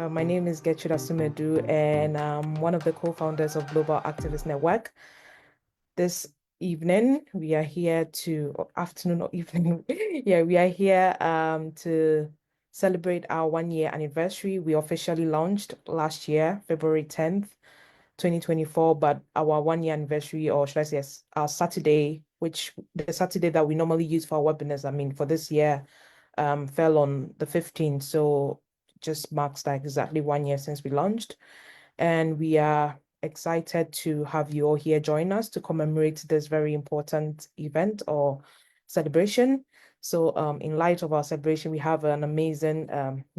My name is Gertrude Asumedu, and I'm one of the co-founders of Global Activist Network. This evening, we are here to, or afternoon or evening, yeah, we are here to celebrate our 1 year anniversary. We officially launched last year, February 10th, 2024, but our 1 year anniversary, or should I say our Saturday, which the Saturday that we normally use for our webinars, for this year, fell on the 15th. So just marks like exactly 1 year since we launched. And we are excited to have you all here join us to commemorate this very important event or celebration. So in light of our celebration, we have an amazing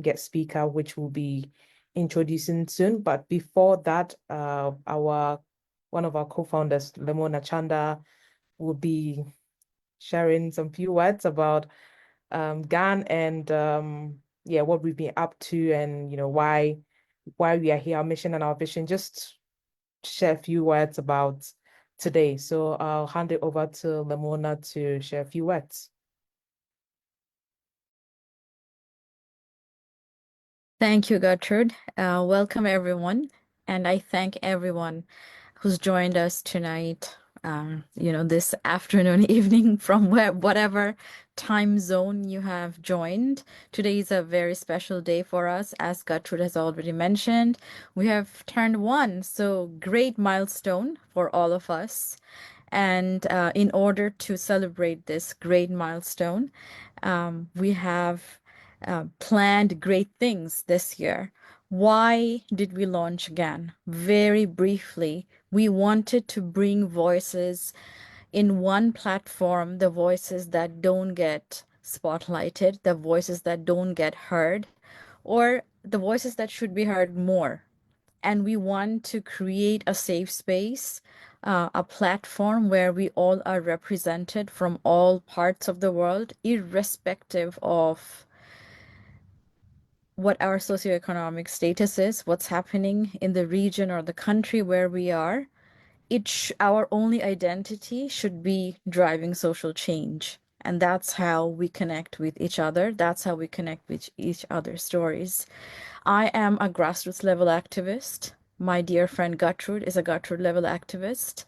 guest speaker, which will be introducing soon. But before that, one of our co-founders, Lemona Chanda, will be sharing some few words about GAN and yeah, what we've been up to, and why we are here, our mission and our vision. Just share a few words about today. So I'll hand it over to Lemona to share a few words. Thank you, Gertrude. Welcome, everyone. And I thank everyone who's joined us tonight, this afternoon, evening, from whatever time zone you have joined. Today is a very special day for us. As Gertrude has already mentioned, we have turned 1, so great milestone for all of us. And in order to celebrate this great milestone, we have planned great things this year. Why did we launch GAN? Very briefly, we wanted to bring voices in one platform, the voices that don't get spotlighted, the voices that don't get heard, or the voices that should be heard more. And we want to create a safe space, a platform where we all are represented from all parts of the world, irrespective of what our socioeconomic status is, what's happening in the region or the country where we are. Our only identity should be driving social change. And that's how we connect with each other. That's how we connect with each other's stories. I am a grassroots level activist. My dear friend Gertrude is a Gertrude level activist.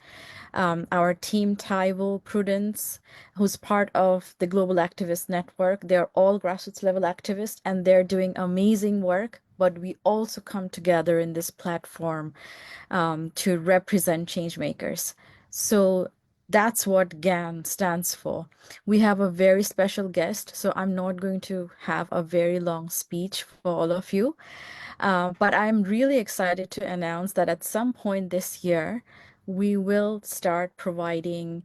Our team, Taiwo, Prudence, who's part of the Global Activist Network, they're all grassroots level activists and they're doing amazing work. But we also come together in this platform to represent change makers. So that's what GAN stands for. We have a very special guest, so I'm not going to have a very long speech for all of you. But I'm really excited to announce that at some point this year, we will start providing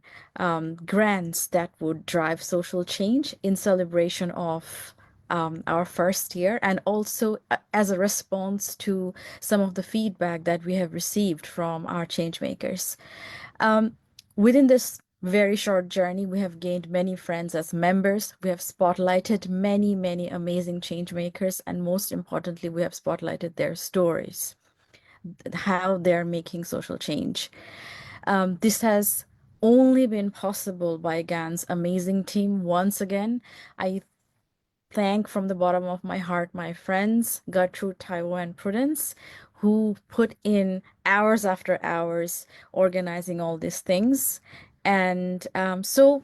grants that would drive social change in celebration of our first year, and also as a response to some of the feedback that we have received from our change makers. Within this very short journey, we have gained many friends as members. We have spotlighted many, many amazing change makers, and most importantly, we have spotlighted their stories, how they're making social change. This has only been possible by GAN's amazing team. Once again, I thank from the bottom of my heart my friends, Gertrude, Taiwo, and Prudence, who put in hours after hours organizing all these things. And the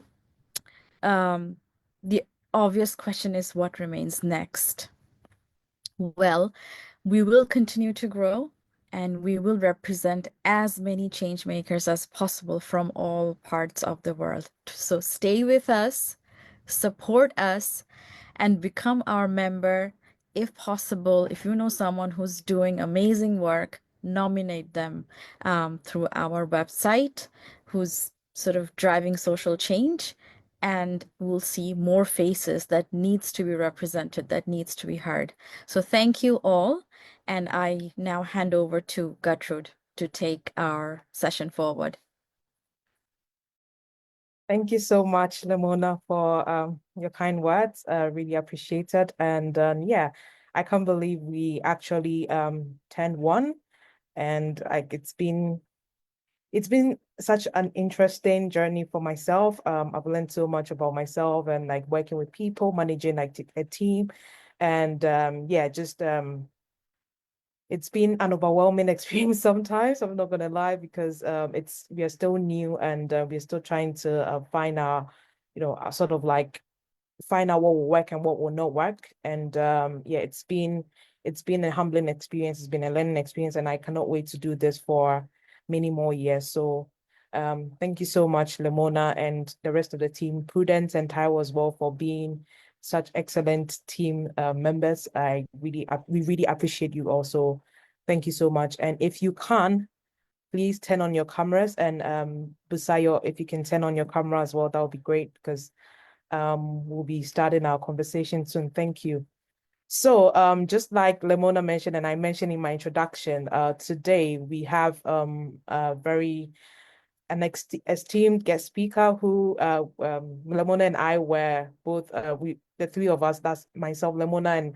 obvious question is, what remains next? Well, we will continue to grow and we will represent as many change makers as possible from all parts of the world. So stay with us, support us, and become our member. If possible, if you know someone who's doing amazing work, nominate them through our website, who's sort of driving social change, and we'll see more faces that needs to be represented, that needs to be heard. So thank you all, and I now hand over to Gertrude to take our session forward. Thank you so much, Lemona, for your kind words. Really appreciate it. And yeah, I can't believe we actually turned 1, and like it's been such an interesting journey for myself. I've learned so much about myself and like working with people, managing like a team, and yeah, just it's been an overwhelming experience sometimes. I'm not gonna lie because we are still new and we're still trying to find our, our sort of like find out what will work and what will not work. And yeah, it's been a humbling experience. It's been a learning experience, and I cannot wait to do this for many more years. So thank you so much, Lemona, and the rest of the team, Prudence and Taiwo as well, for being such excellent team members. We really appreciate you also. Thank you so much. And if you can, please turn on your cameras, and Busayo, if you can turn on your camera as well, that would be great because we'll be starting our conversation soon. Thank you. So, just like Lemona mentioned, and I mentioned in my introduction, today we have a very an esteemed guest speaker who Lemona and I were both the three of us, that's myself, Lemona, and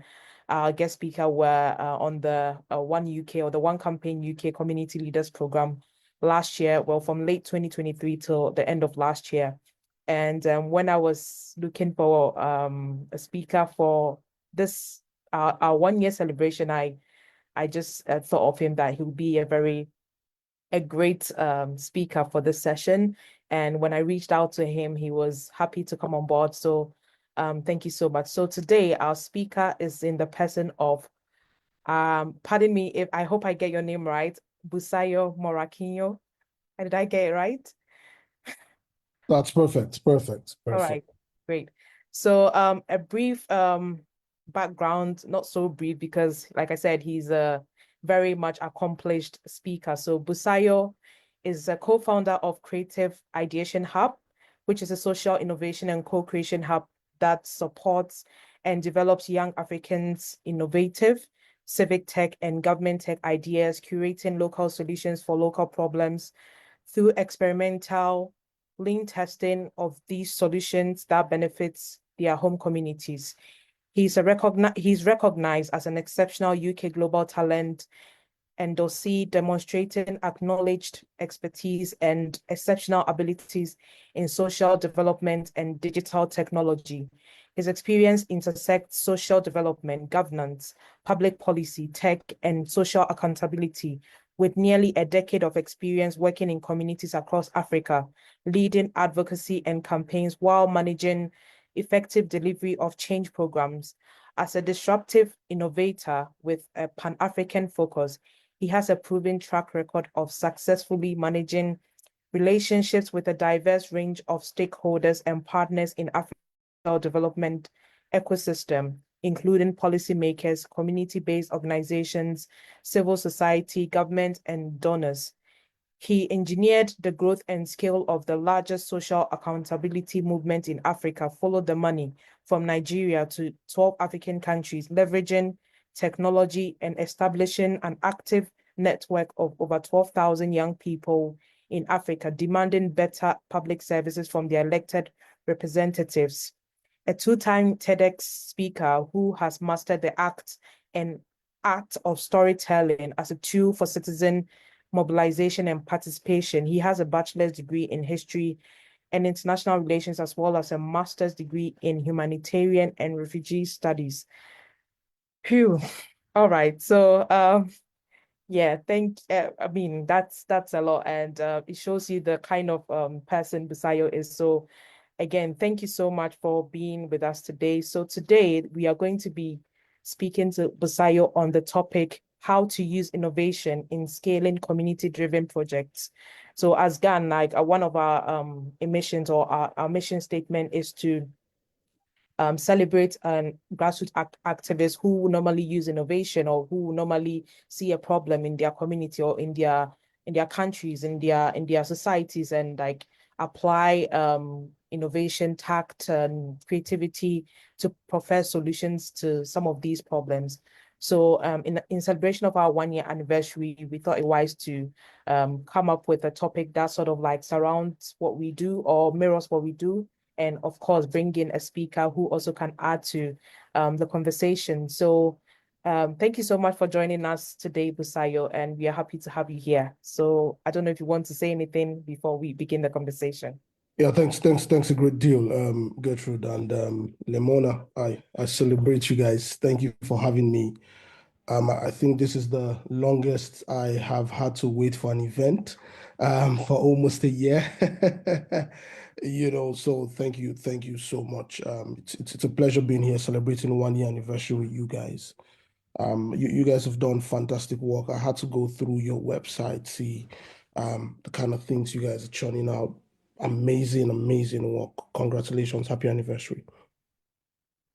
our guest speaker were on the One UK or the One Campaign UK Community Leaders Program last year, well, from late 2023 till the end of last year. And when I was looking for a speaker for this our 1 year celebration, I just thought of him that he would be a great speaker for this session. And when I reached out to him, he was happy to come on board. So thank you so much. So today our speaker is in the person of, pardon me if I hope I get your name right, Busayo Morakinyo. Did I get it right? That's perfect. Perfect. All Perfect. right, great. So a brief background, not so brief because like I said, he's a very much accomplished speaker. So Busayo is a co-founder of Creative Ideation Hub, which is a social innovation and co-creation hub that supports and develops young Africans' innovative civic tech and government tech ideas, curating local solutions for local problems through experimental lean testing of these solutions that benefits their home communities. He's recognized as an exceptional UK Global Talent Endorsee, demonstrating acknowledged expertise and exceptional abilities in social development and digital technology. His experience intersects social development, governance, public policy, tech, and social accountability, with nearly a decade of experience working in communities across Africa, leading advocacy and campaigns while managing effective delivery of change programs. As a disruptive innovator with a Pan-African focus, he has a proven track record of successfully managing relationships with a diverse range of stakeholders and partners in African development ecosystem, including policymakers, community-based organizations, civil society, government, and donors. He engineered the growth and scale of the largest social accountability movement in Africa, Follow the Money, from Nigeria to 12 African countries, leveraging technology and establishing an active network of over 12,000 young people in Africa, demanding better public services from their elected representatives. A two-time TEDx speaker who has mastered the art of storytelling as a tool for citizen mobilization and participation. He has a bachelor's degree in history and international relations, as well as a master's degree in humanitarian and refugee studies. Phew. All right. So, yeah, I mean, that's a lot, and it shows you the kind of person Busayo is. So, again, thank you so much for being with us today. So today we are going to be speaking to Busayo on the topic how to use innovation in scaling community-driven projects. So as GAN, like one of our emissions or our mission statement is to celebrate grassroots activists who normally use innovation or who normally see a problem in their community or in their countries, in their societies, and like apply innovation, tact, and creativity to profess solutions to some of these problems. So in celebration of our 1 year anniversary, we thought it wise to come up with a topic that sort of like surrounds what we do or mirrors what we do, and of course bring in a speaker who also can add to the conversation. So thank you so much for joining us today, Busayo, and we are happy to have you here. So I don't know if you want to say anything before we begin the conversation. Yeah, thanks a great deal, Gertrude and Lemona. I celebrate you guys. Thank you for having me. I think this is the longest I have had to wait for an event, for almost a year. So thank you so much. It's a pleasure being here celebrating 1 year anniversary with you guys. You guys have done fantastic work. I had to go through your website, see the kind of things you guys are churning out. Amazing, amazing work. Congratulations. Happy anniversary.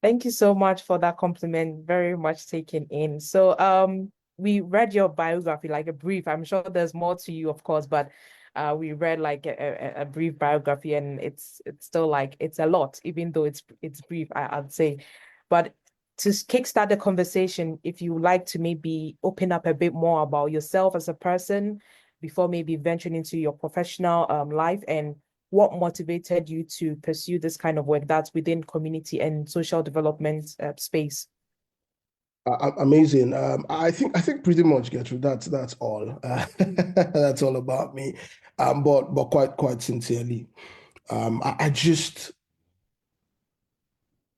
Thank you so much for that compliment. Very much taken in. So, we read your biography, like a brief. I'm sure there's more to you, of course, but we read like a brief biography, and it's still like it's a lot, even though it's brief, I'd say. But to kickstart the conversation, if you would like to maybe open up a bit more about yourself as a person before maybe venturing into your professional life, and what motivated you to pursue this kind of work that's within community and social development space? Amazing. I think pretty much, Gertrude, that's all. That's all about me. But quite sincerely, I just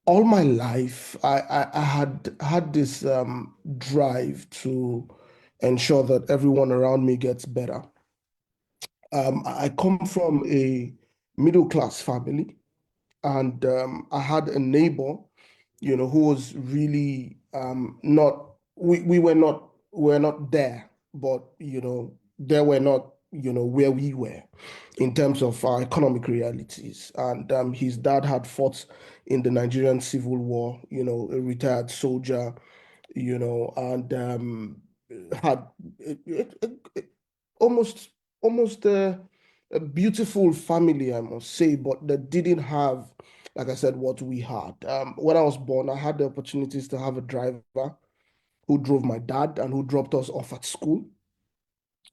all my life I had this drive to ensure that everyone around me gets better. I come from a middle class family, and I had a neighbor, who was really not. We were not there, but they were not where we were in terms of our economic realities. And his dad had fought in the Nigerian Civil War, a retired soldier, and had almost almost a beautiful family, I must say, but they didn't have, like I said, what we had. When I was born, I had the opportunities to have a driver who drove my dad and who dropped us off at school,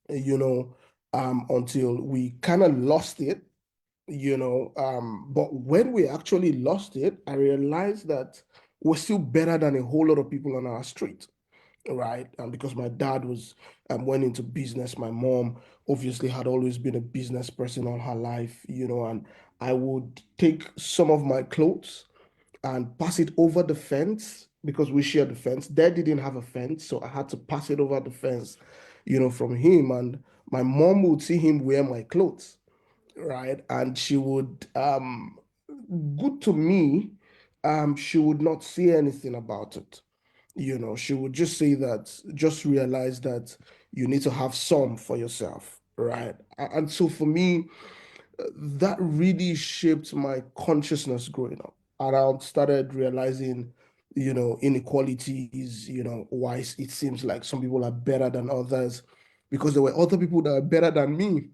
you know, until we kind of lost it, But when we actually lost it, I realized that we're still better than a whole lot of people on our street, right? Because my dad was went into business. My mom obviously had always been a business person all her life, and I would take some of my clothes and pass it over the fence because we shared the fence. Dad didn't have a fence, so I had to pass it over the fence, from him. And my mom would see him wear my clothes, right? And she would, good to me, she would not say anything about it. She would just say that, just realize that you need to have some for yourself, right? And so for me, that really shaped my consciousness growing up. And I started realizing, inequalities, why it seems like some people are better than others, because there were other people that are better than me.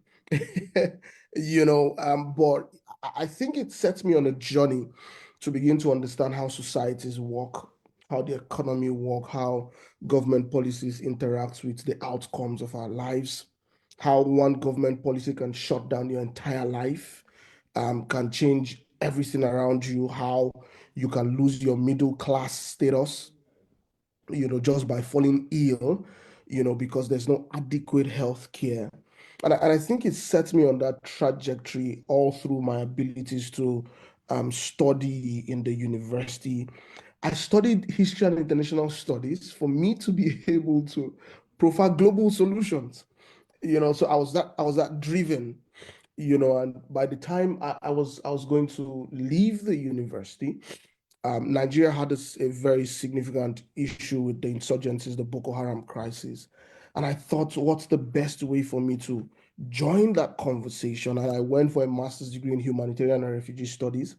But I think it sets me on a journey to begin to understand how societies work, how the economy work, how government policies interact with the outcomes of our lives, how one government policy can shut down your entire life, can change everything around you, how you can lose your middle class status, just by falling ill, because there's no adequate health care. And I think it set me on that trajectory all through my abilities to study in the university. I studied history and international studies for me to be able to profile global solutions. So I was that driven, and by the time I was going to leave the university, Nigeria had a very significant issue with the insurgencies, the Boko Haram crisis. And I thought, what's the best way for me to join that conversation? And I went for a master's degree in humanitarian and refugee studies.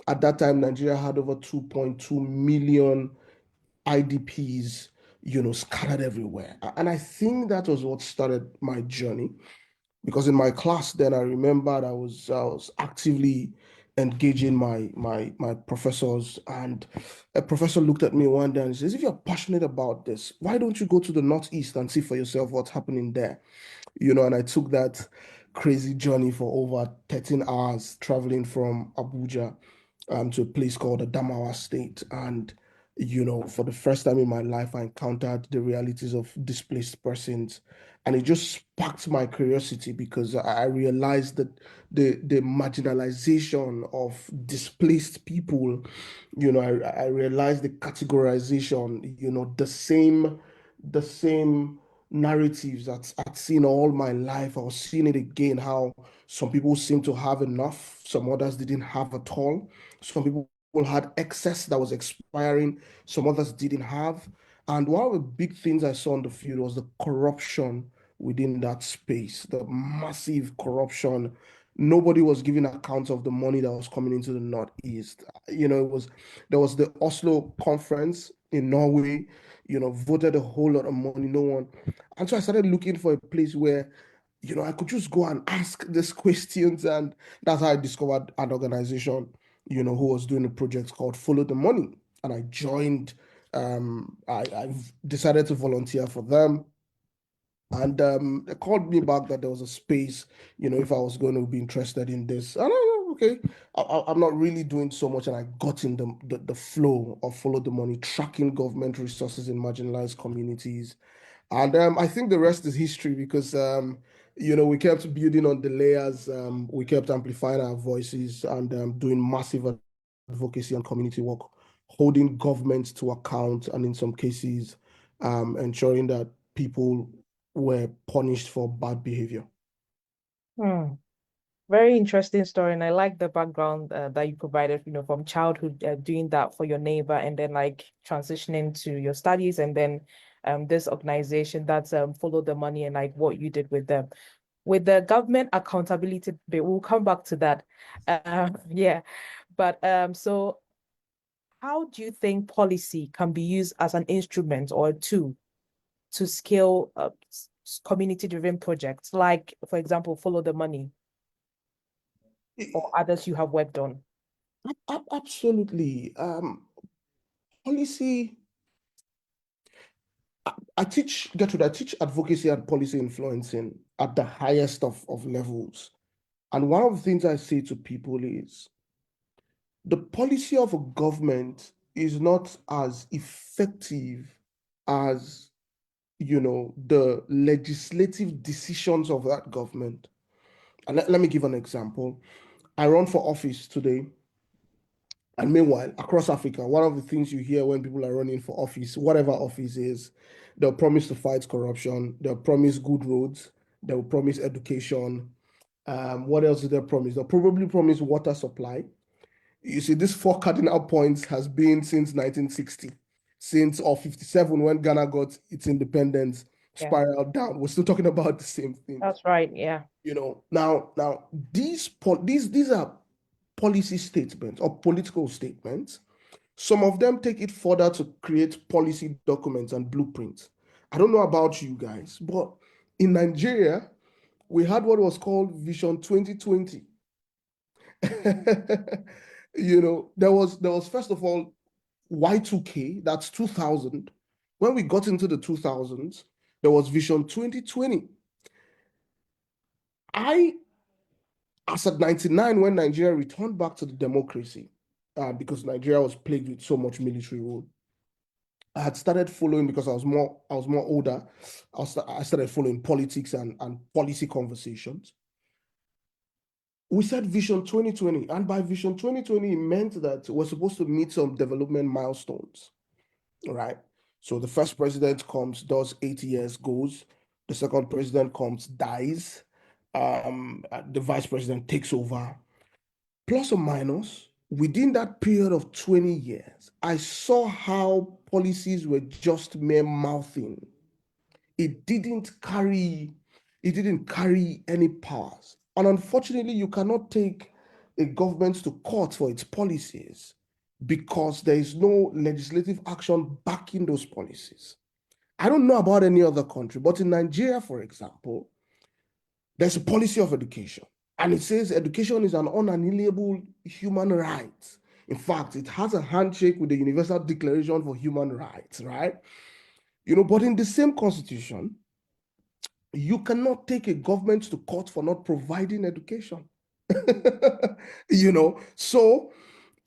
At that time, Nigeria had over 2.2 million IDPs, scattered everywhere. And I think that was what started my journey, because in my class then I remembered I was actively engaging my professors, and a professor looked at me one day and says, if you're passionate about this, why don't you go to the Northeast and see for yourself what's happening there? And I took that crazy journey for over 13 hours traveling from Abuja to a place called Adamawa State. And, for the first time in my life, I encountered the realities of displaced persons. And it just sparked my curiosity, because I realized that the marginalization of displaced people, I realized the categorization, the same the same narratives that I'd seen all my life. I was seeing it again, how some people seem to have enough, some others didn't have at all. Some people had excess that was expiring, some others didn't have. And one of the big things I saw on the field was the corruption within that space, the massive corruption. Nobody was giving accounts of the money that was coming into the Northeast. There was the Oslo conference in Norway, voted a whole lot of money, no one. And so I started looking for a place where, I could just go and ask these questions. And that's how I discovered an organization, who was doing a project called Follow the Money. And I joined, I've decided to volunteer for them. And they called me back that there was a space, if I was going to be interested in this. And I know, okay, I'm not really doing so much. And I got in the flow of Follow the Money, tracking government resources in marginalized communities. And I think the rest is history because, we kept building on the layers. We kept amplifying our voices and doing massive advocacy and community work, holding governments to account, and in some cases, ensuring that people were punished for bad behavior. Hmm. Very interesting story, and I like the background that you provided, from childhood, doing that for your neighbor, and then like transitioning to your studies, and then this organization that's Follow the Money, and like what you did with them. With the government accountability bit, we'll come back to that. Yeah, but so how do you think policy can be used as an instrument or a tool to scale community-driven projects, like, for example, Follow the Money or others you have worked on? Absolutely. Policy, I teach, Gertrude, I teach advocacy and policy influencing at the highest of levels. And one of the things I say to people is the policy of a government is not as effective as, the legislative decisions of that government. And let me give an example. I run for office today. And meanwhile, across Africa, one of the things you hear when people are running for office, whatever office is, they'll promise to fight corruption, they'll promise good roads, they'll promise education. What else do they promise? They'll probably promise water supply. You see, these four cardinal points has been since 1960, since or 57 when Ghana got its independence, Yeah, spiraled down. We're still talking about the same thing. that's right. Yeah. Now these are policy statements or political statements. Some of them take it further to create policy documents and blueprints. I don't know about you guys, but in Nigeria, we had what was called Vision 2020. There was first of all Y2K, that's 2000. When we got into the 2000s, there was Vision 2020. As at 99, when Nigeria returned back to the democracy, because Nigeria was plagued with so much military rule, I had started following because I was more older. I started following politics and policy conversations. We said Vision 2020, and by Vision 2020, it meant that we're supposed to meet some development milestones, right? So the first president comes, does 8 years, goes. The second president comes, dies. The vice president takes over. Plus or minus, within that period of 20 years, I saw how policies were just mere mouthing. It didn't carry any powers. And unfortunately, you cannot take a government to court for its policies because there is no legislative action backing those policies. I don't know about any other country, but in Nigeria, for example, there's a policy of education. And it says education is an unalienable human right. In fact, it has a handshake with the Universal Declaration for Human Rights, right? But in the same constitution, you cannot take a government to court for not providing education. So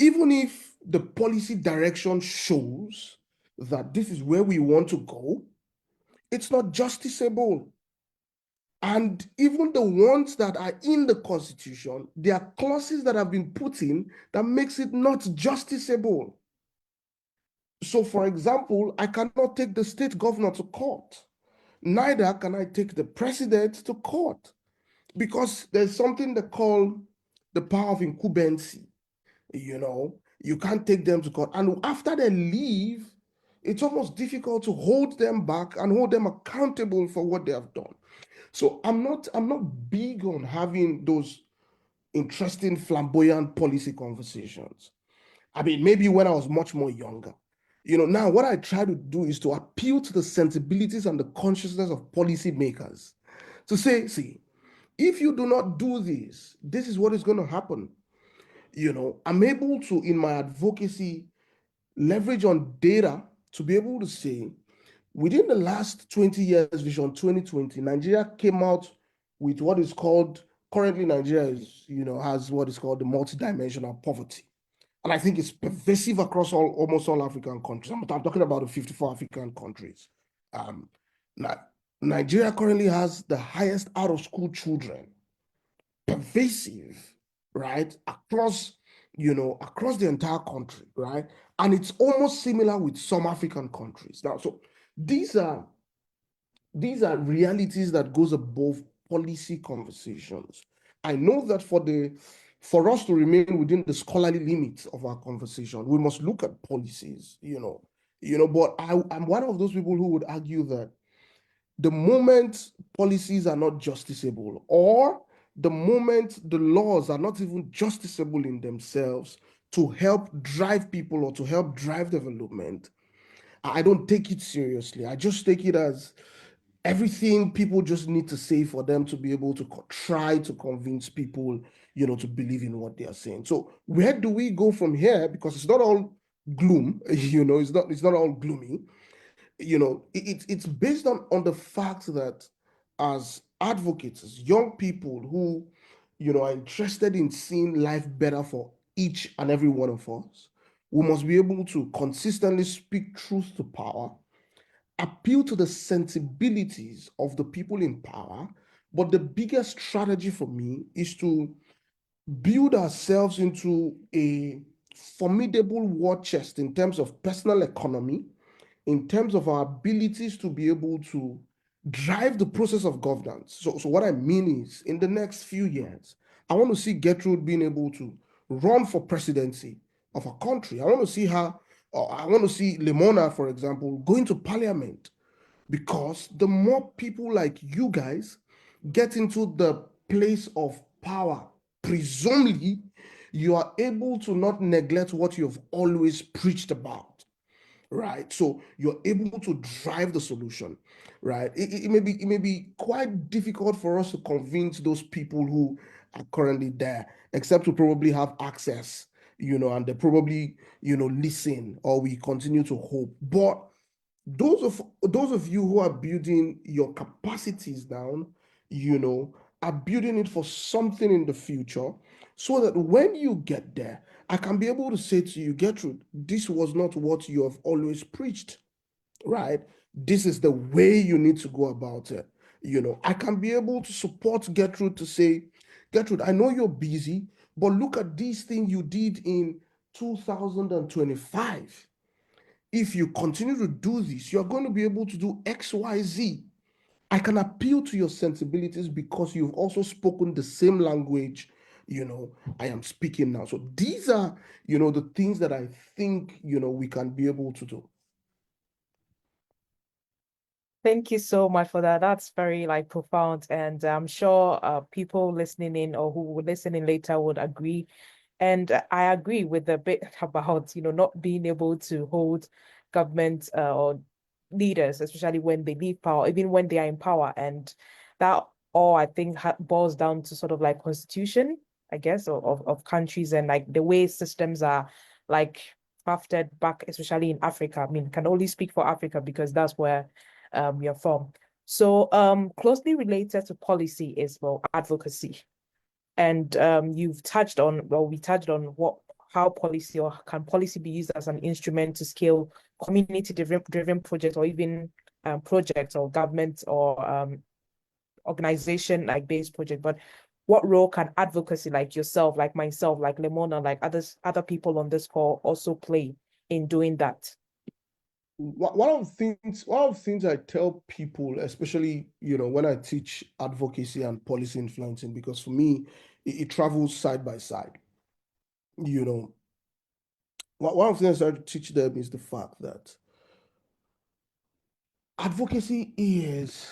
even if the policy direction shows that this is where we want to go, it's not justiciable. And even the ones that are in the Constitution, there are clauses that have been put in that makes it not justiciable. So, for example, I cannot take the state governor to court. Neither can I take the president to court, because there's something they call the power of incumbency. You can't take them to court. And after they leave, it's almost difficult to hold them back and hold them accountable for what they have done. So I'm not big on having those interesting, flamboyant policy conversations. I mean, maybe when I was much more younger. Now what I try to do is to appeal to the sensibilities and the consciousness of policymakers to say, see, if you do not do this, this is what is going to happen. I'm able to, in my advocacy, leverage on data to be able to say, within the last 20 years, Vision 2020, Nigeria came out with what is called, currently Nigeria has what is called the multidimensional poverty. And I think it's pervasive across almost all African countries. I'm talking about the 54 African countries. Nigeria currently has the highest out-of-school children, pervasive, right, across the entire country, right? And it's almost similar with some African countries. Now, so these are realities that goes above policy conversations. I know that for us to remain within the scholarly limits of our conversation, we must look at policies, but I'm one of those people who would argue that the moment policies are not justiciable, or the moment the laws are not even justiciable in themselves to help drive people or to help drive development, I don't take it seriously. I just take it as everything people just need to say for them to be able to try to convince people, to believe in what they are saying. So where do we go from here? Because it's not all gloom, it's not all gloomy. It's based on the fact that as advocates, as young people who, are interested in seeing life better for each and every one of us, we must be able to consistently speak truth to power, appeal to the sensibilities of the people in power. But the biggest strategy for me is to build ourselves into a formidable war chest in terms of personal economy, in terms of our abilities to be able to drive the process of governance. So what I mean is, in the next few years, I want to see Gertrude being able to run for presidency of a country. I want to see her, or I want to see Lemona, for example, going to parliament, because the more people like you guys get into the place of power, presumably you are able to not neglect what you've always preached about, right? So you're able to drive the solution, right? It may be quite difficult for us to convince those people who are currently there, except to probably have access, and they probably, listen, or we continue to hope. But those of you who are building your capacities down, are building it for something in the future, so that when you get there, I can be able to say to you, Gertrude, this was not what you have always preached, right? This is the way you need to go about it. I can be able to support Gertrude to say, Gertrude, I know you're busy, but look at this thing you did in 2025. If you continue to do this, you're going to be able to do X, Y, Z. I can appeal to your sensibilities because you've also spoken the same language, I am speaking now. So these are, the things that I think, we can be able to do. Thank you so much for that. That's very profound, and I'm sure people listening in or who will listen in later would agree. And I agree with the bit about not being able to hold government or leaders, especially when they leave power, even when they are in power, and that all I think boils down to sort of constitution, I guess, of countries, and the way systems are crafted back, especially in Africa. I mean, can only speak for Africa because that's where you're from. So closely related to policy is, well, advocacy. And you've touched on, well, we touched on how policy, or can policy be used as an instrument to scale community-driven projects, or even projects or government or organization based project. But what role can advocacy, like yourself, like myself, like Lemona, like other people on this call also play in doing that? one of the things I tell people, especially, when I teach advocacy and policy influencing, because for me, it travels side by side. You know, one of the things I try to teach them is the fact that advocacy is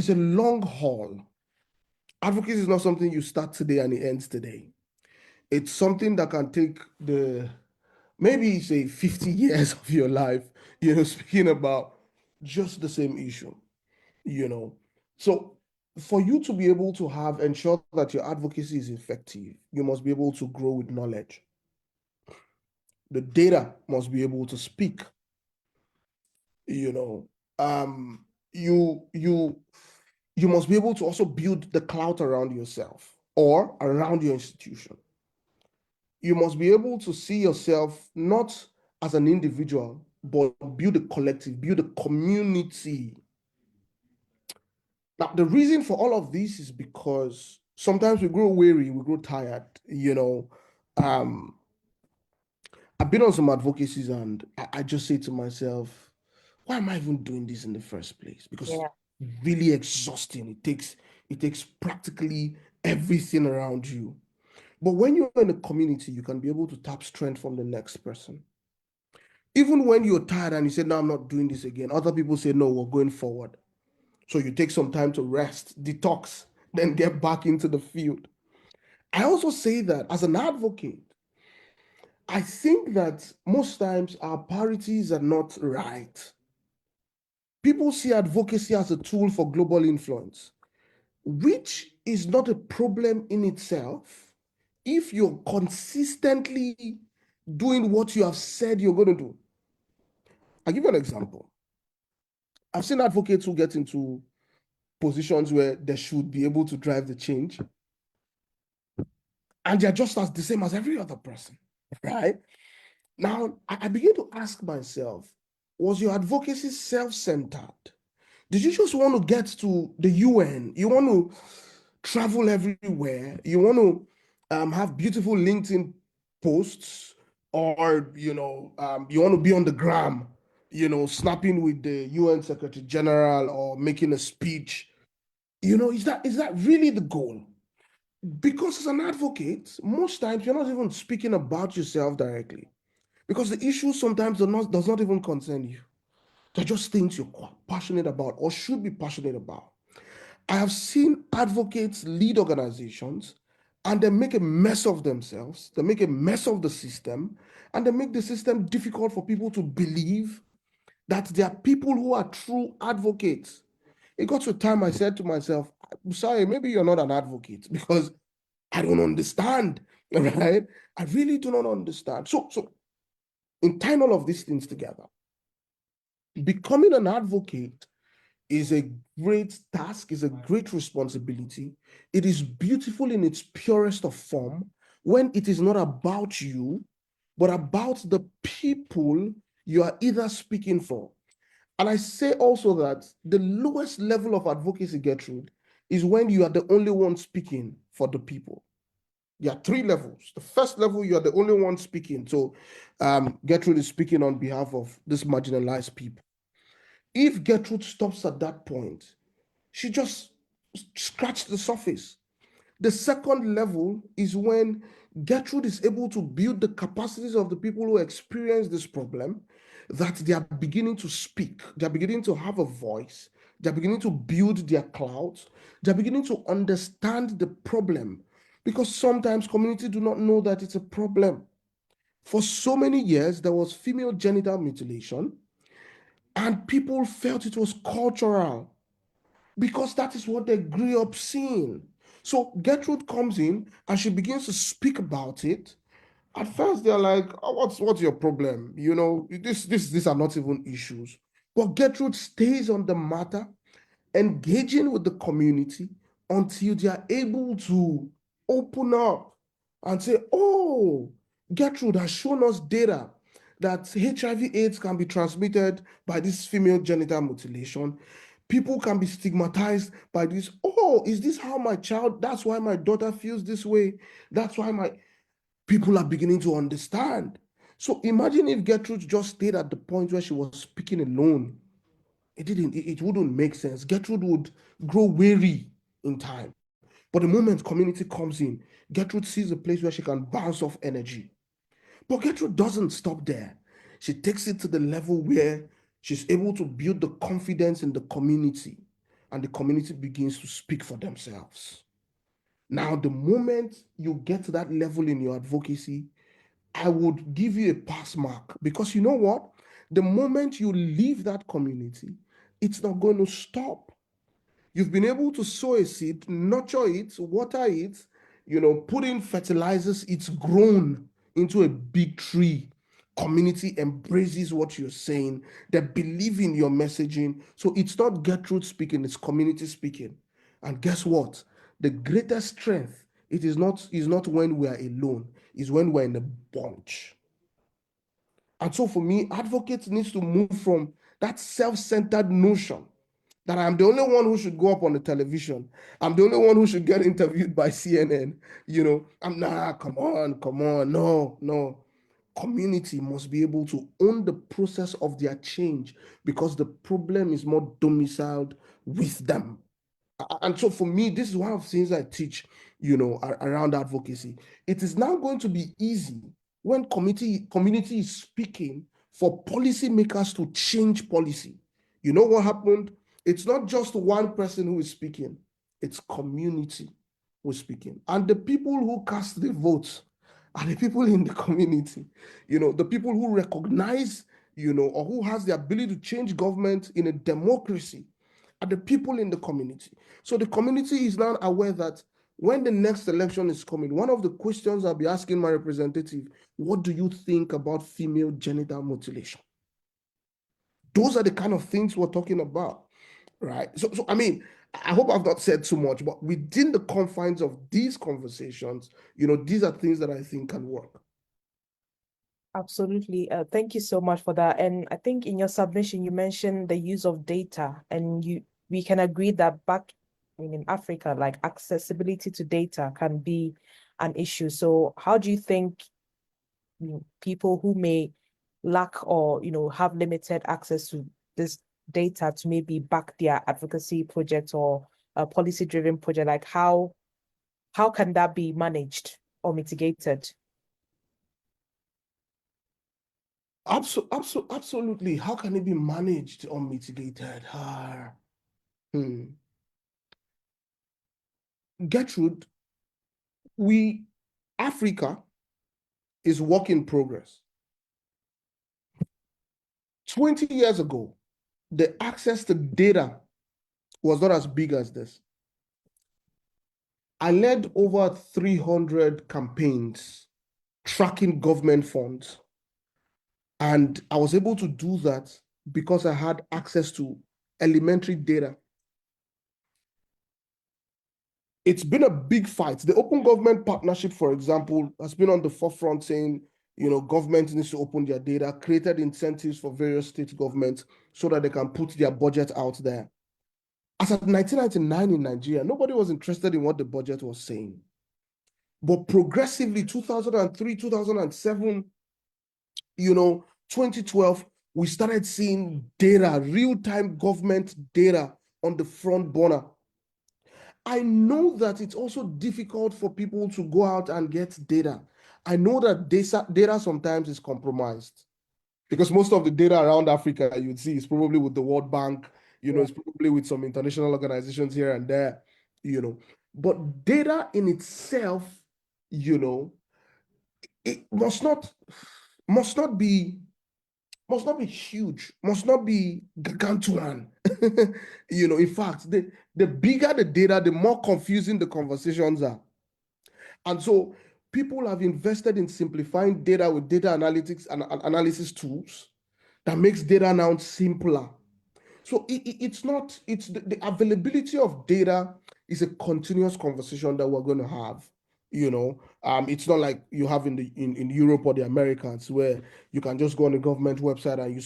a long haul. Advocacy is not something you start today and it ends today. It's something that can take maybe say 50 years of your life, speaking about just the same issue, you know. So for you to be able to ensure that your advocacy is effective, you must be able to grow with knowledge. The data must be able to speak, you know. You you must be able to also build the clout around yourself or around your institution. You must be able to see yourself not as an individual, but build a collective, build a community. Now, the reason for all of this is because sometimes we grow weary, we grow tired. Um, I've been on some advocacies and I just say to myself, why am I even doing this in the first place? Because Yeah. it's really exhausting. It takes practically everything around you. But when you're in a community, you can be able to tap strength from the next person. Even when you're tired and you say, no, I'm not doing this again, other people say, no, we're going forward. So you take some time to rest, detox, then get back into the field. I also say that as an advocate, I think that most times our priorities are not right. People see advocacy as a tool for global influence, which is not a problem in itself if you're consistently doing what you have said you're going to do. I'll give you an example. I've seen advocates who get into positions where they should be able to drive the change, and they're just as the same as every other person, right? Now, I begin to ask myself, was your advocacy self-centered? Did you just want to get to the UN? You want to travel everywhere? You want to have beautiful LinkedIn posts, or you want to be on the gram, snapping with the UN Secretary General or making a speech? Is that really the goal? Because as an advocate, most times you're not even speaking about yourself directly. Because the issue sometimes does not even concern you. They're just things you're quite passionate about or should be passionate about. I have seen advocates lead organizations and they make a mess of themselves, they make a mess of the system, and they make the system difficult for people to believe that there are people who are true advocates. It got to a time I said to myself, sorry, maybe you're not an advocate because I don't understand, right? I really do not understand. So in tying all of these things together, becoming an advocate is a great task, is a great responsibility. It is beautiful in its purest of form when it is not about you, but about the people you are either speaking for. And I say also that the lowest level of advocacy, Gertrude, is when you are the only one speaking for the people. There are three levels. The first level, you are the only one speaking. So Gertrude is speaking on behalf of these marginalized people. If Gertrude stops at that point, she just scratched the surface. The second level is when Gertrude is able to build the capacities of the people who experience this problem, that they are beginning to speak, they're beginning to have a voice, they're beginning to build their clouds, they're beginning to understand the problem. Because sometimes communities do not know that it's a problem. For so many years, there was female genital mutilation, and people felt it was cultural because that is what they grew up seeing. So Gertrude comes in and she begins to speak about it. At first, they're like, oh, what's your problem? These are not even issues. But Gertrude stays on the matter, engaging with the community until they are able to open up and say, oh, Gertrude has shown us data that HIV/AIDS can be transmitted by this female genital mutilation. People can be stigmatized by this. Oh, is this how my child, that's why my daughter feels this way. That's why my people are beginning to understand. So imagine if Gertrude just stayed at the point where she was speaking alone. It wouldn't make sense. Gertrude would grow weary in time. But the moment community comes in, Gertrude sees a place where she can bounce off energy. But Gertrude doesn't stop there. She takes it to the level where she's able to build the confidence in the community, and the community begins to speak for themselves. Now, the moment you get to that level in your advocacy, I would give you a pass mark, because you know what? The moment you leave that community, it's not going to stop. You've been able to sow a seed, nurture it, water it, put in fertilizers, it's grown into a big tree. Community embraces what you're saying. They believe in your messaging. So it's not Gertrude speaking, it's community speaking. And guess what? The greatest strength, is not when we are alone, is when we're in a bunch. And so for me, advocates needs to move from that self-centered notion that I'm the only one who should go up on the television. I'm the only one who should get interviewed by CNN. Come on. No. Community must be able to own the process of their change, because the problem is more domiciled with them. And so for me, this is one of the things I teach, around advocacy. It is now going to be easy when community is speaking for policymakers to change policy. You know what happened? It's not just one person who is speaking, it's community who is speaking. And the people who cast the votes are the people in the community, the people who recognize, or who has the ability to change government in a democracy are the people in the community. So the community is now aware that when the next election is coming, one of the questions I'll be asking my representative, what do you think about female genital mutilation? Those are the kind of things we're talking about, right? So I mean, I hope I've not said too much, but within the confines of these conversations, these are things that I think can work. Absolutely. Thank you so much for that. And I think in your submission, you mentioned the use of data, and we can agree that back in Africa, like accessibility to data can be an issue. So how do you think people who may lack or, have limited access to this data to maybe back their advocacy project or a policy-driven project, like how can that be managed or mitigated? Absolutely. How can it be managed or mitigated? Gertrude, Africa is work in progress. 20 years ago, the access to data was not as big as this. I led over 300 campaigns tracking government funds. And I was able to do that because I had access to elementary data. It's been a big fight. The Open Government Partnership, for example, has been on the forefront saying, government needs to open their data, created incentives for various state governments so that they can put their budget out there. As of 1999 in Nigeria, nobody was interested in what the budget was saying. But progressively, 2003, 2007, 2012, we started seeing data, real-time government data on the front burner. I know that it's also difficult for people to go out and get data. I know that data sometimes is compromised, because most of the data around Africa you'd see is probably with the World Bank, it's probably with some international organizations here and there, But data in itself, it must not be huge, must not be gargantuan. In fact, the bigger the data, the more confusing the conversations are. And so people have invested in simplifying data with data analytics and analysis tools that makes data now simpler. So it's the availability of data is a continuous conversation that we're going to have. It's not like you have in Europe or the Americans, where you can just go on the government website and you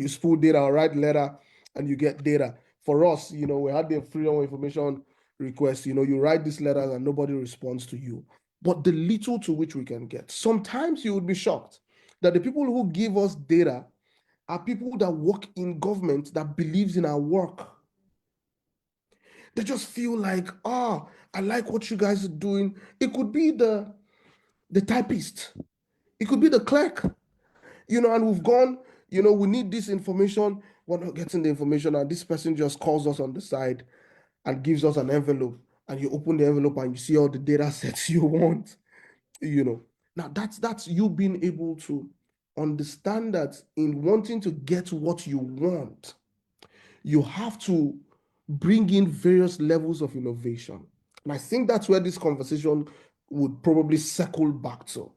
spool data or write letter and you get data. For us, we had the freedom of information request. You write these letters and nobody responds to you. But the little to which we can get, sometimes you would be shocked. that the people who give us data are people that work in government that believes in our work. They just feel like, I like what you guys are doing. It could be the typist. It could be the clerk, and we've gone, we need this information. We're not getting the information, and this person just calls us on the side and gives us an envelope, and you open the envelope and you see all the data sets you want, Now that's you being able to understand that in wanting to get what you want, you have to bring in various levels of innovation. And I think that's where this conversation would probably circle back to,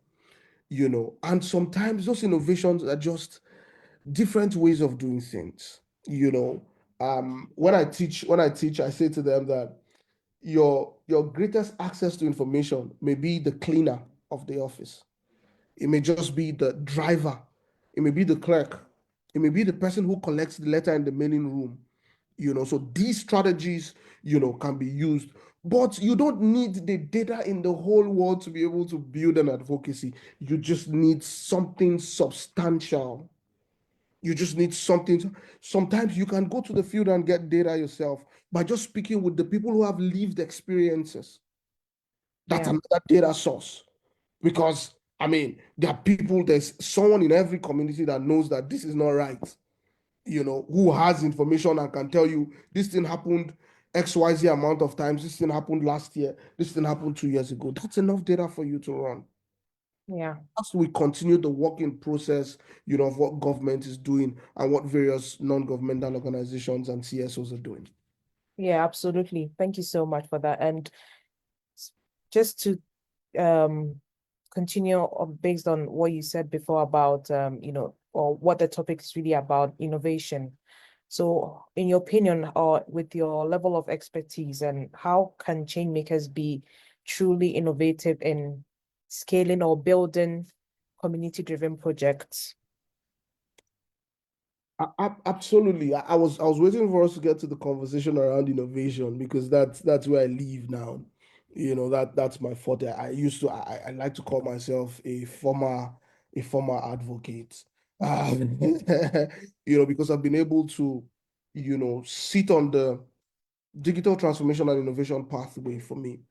and sometimes those innovations are just different ways of doing things. When I teach, I say to them that your greatest access to information may be the cleaner of the office. It may just be the driver. It may be the clerk. It may be the person who collects the letter in the mailing room. So these strategies, can be used, but you don't need the data in the whole world to be able to build an advocacy. You just need something substantial. You just need something. Sometimes you can go to the field and get data yourself by just speaking with the people who have lived experiences. That's another data source. Because, there are people, there's someone in every community that knows that this is not right, who has information and can tell you this thing happened XYZ amount of times, this thing happened last year, this thing happened 2 years ago. That's enough data for you to run. Yeah. As we continue the working process, of what government is doing and what various non-governmental organizations and CSOs are doing. Yeah, absolutely. Thank you so much for that. And just to continue based on what you said before about or what the topic is really about, innovation. So in your opinion, or with your level of expertise, and how can change makers be truly innovative in scaling or building community-driven projects? Absolutely. I was waiting for us to get to the conversation around innovation, because that's where I live now. That's my forte. I like to call myself a former advocate. Because I've been able to, sit on the digital transformation and innovation pathway for me,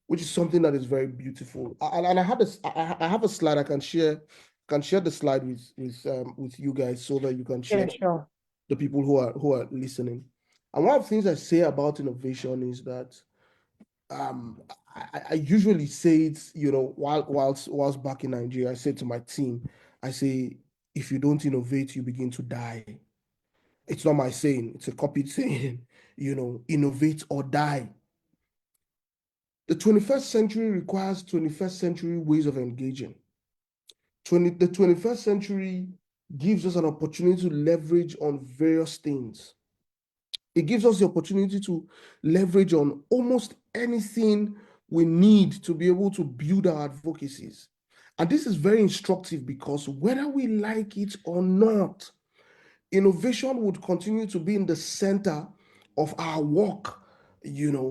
which is something that is very beautiful. And I have a slide I can share. Can share the slide with you guys so that you can share Yeah, sure. the people who are listening. And one of the things I say about innovation is that I usually say it, whilst back in Nigeria, I say to my team, I say, if you don't innovate, you begin to die. It's not my saying, it's a copied saying, innovate or die. The 21st century requires 21st century ways of engaging. The 21st century gives us an opportunity to leverage on various things. It gives us the opportunity to leverage on almost anything we need to be able to build our advocacies. And this is very instructive, because whether we like it or not, innovation would continue to be in the center of our work.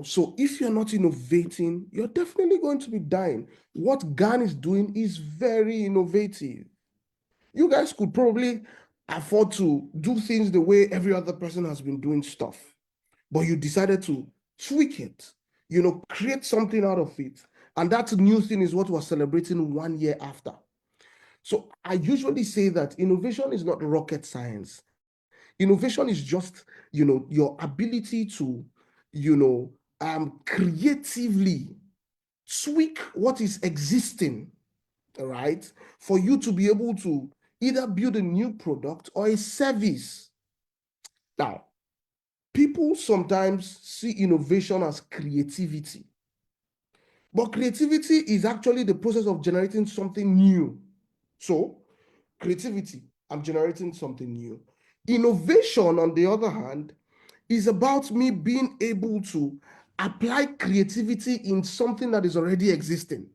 So if you're not innovating, you're definitely going to be dying. What GAN is doing is very innovative. You guys could probably afford to do things the way every other person has been doing stuff, but you decided to tweak it, create something out of it. And that new thing is what we're celebrating 1 year after. So I usually say that innovation is not rocket science. Innovation is just, your ability to, creatively tweak what is existing, right? For you to be able to either build a new product or a service. Now, people sometimes see innovation as creativity, but creativity is actually the process of generating something new. So, creativity, I'm generating something new. Innovation, on the other hand, is about me being able to apply creativity in something that is already existing.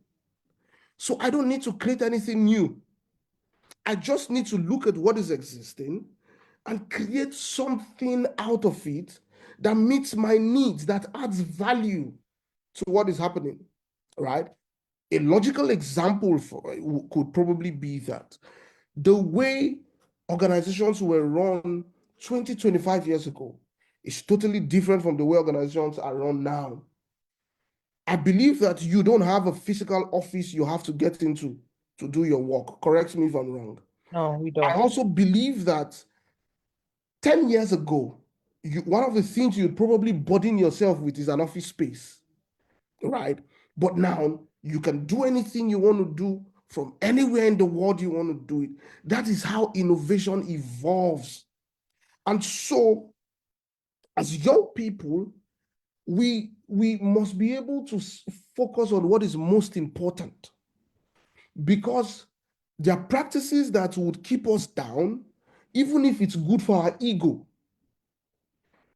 So I don't need to create anything new. I just need to look at what is existing and create something out of it that meets my needs, that adds value to what is happening, right? A logical example could probably be that The way organizations were run 20, 25 years ago is totally different from the way organizations are run now. I believe that you don't have a physical office you have to get into to do your work. Correct me if I'm wrong. No, we I don't. also believe that 10 years ago, one of the things you'd probably burden yourself with is an office space, right? But now you can do anything you want to do from anywhere in the world you want to do it. That is how innovation evolves. And so, as young people, we must be able to focus on what is most important, because there are practices that would keep us down, even if it's good for our ego.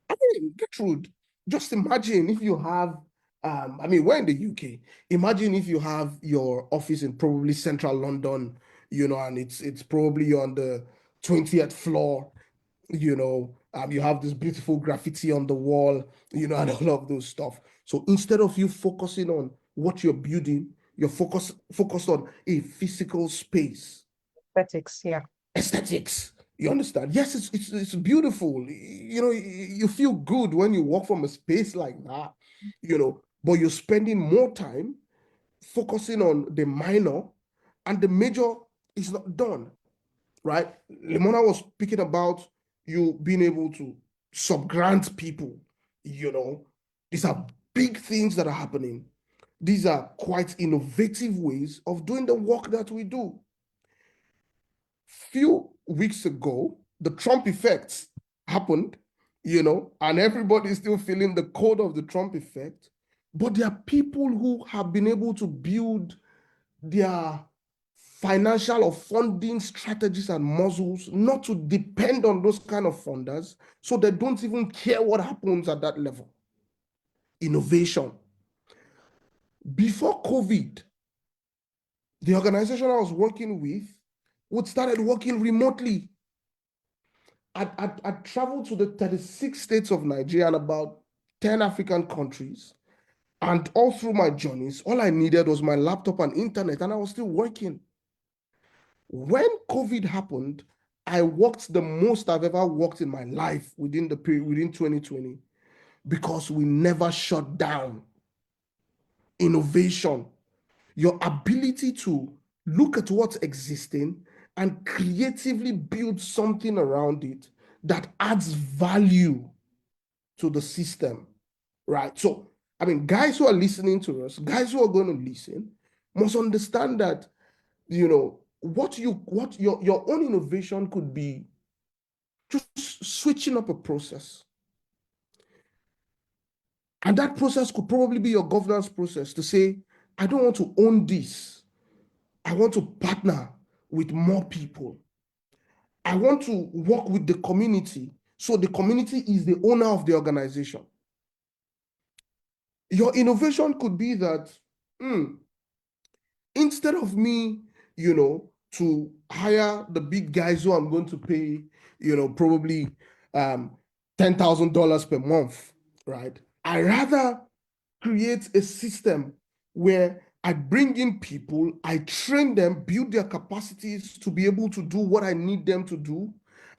I mean, Gertrude, just imagine if you have, we're in the UK. Imagine if you have your office in probably central London, and it's probably on the 20th floor, you have this beautiful graffiti on the wall, and all of those stuff. So instead of you focusing on what you're building, you're focused on a physical space. Aesthetics, yeah. Aesthetics. You understand? Yes, it's beautiful. You feel good when you walk from a space like that, but you're spending more time focusing on the minor, and the major is not done, right? Lemona was speaking about you being able to subgrant people, These are big things that are happening. These are quite innovative ways of doing the work that we do. Few weeks ago, the Trump effect happened, and everybody is still feeling the cold of the Trump effect. But there are people who have been able to build their financial or funding strategies and muscles not to depend on those kind of funders, so they don't even care what happens at that level. Innovation. Before COVID, the organization I was working with would started working remotely. I traveled to the 36 states of Nigeria and about 10 African countries. And all through my journeys, all I needed was my laptop and internet, and I was still working. When COVID happened, I worked the most I've ever worked in my life within 2020, because we never shut down. Innovation, your ability to look at what's existing and creatively build something around it that adds value to the system, right? So, guys who are listening to us, guys who are going to listen, must understand that, what your own innovation could be just switching up a process. And that process could probably be your governance process to say, I don't want to own this. I want to partner with more people. I want to work with the community, so the community is the owner of the organization. Your innovation could be that, instead of me, to hire the big guys who I'm going to pay, probably $10,000 per month, right? I rather create a system where I bring in people, I train them, build their capacities to be able to do what I need them to do,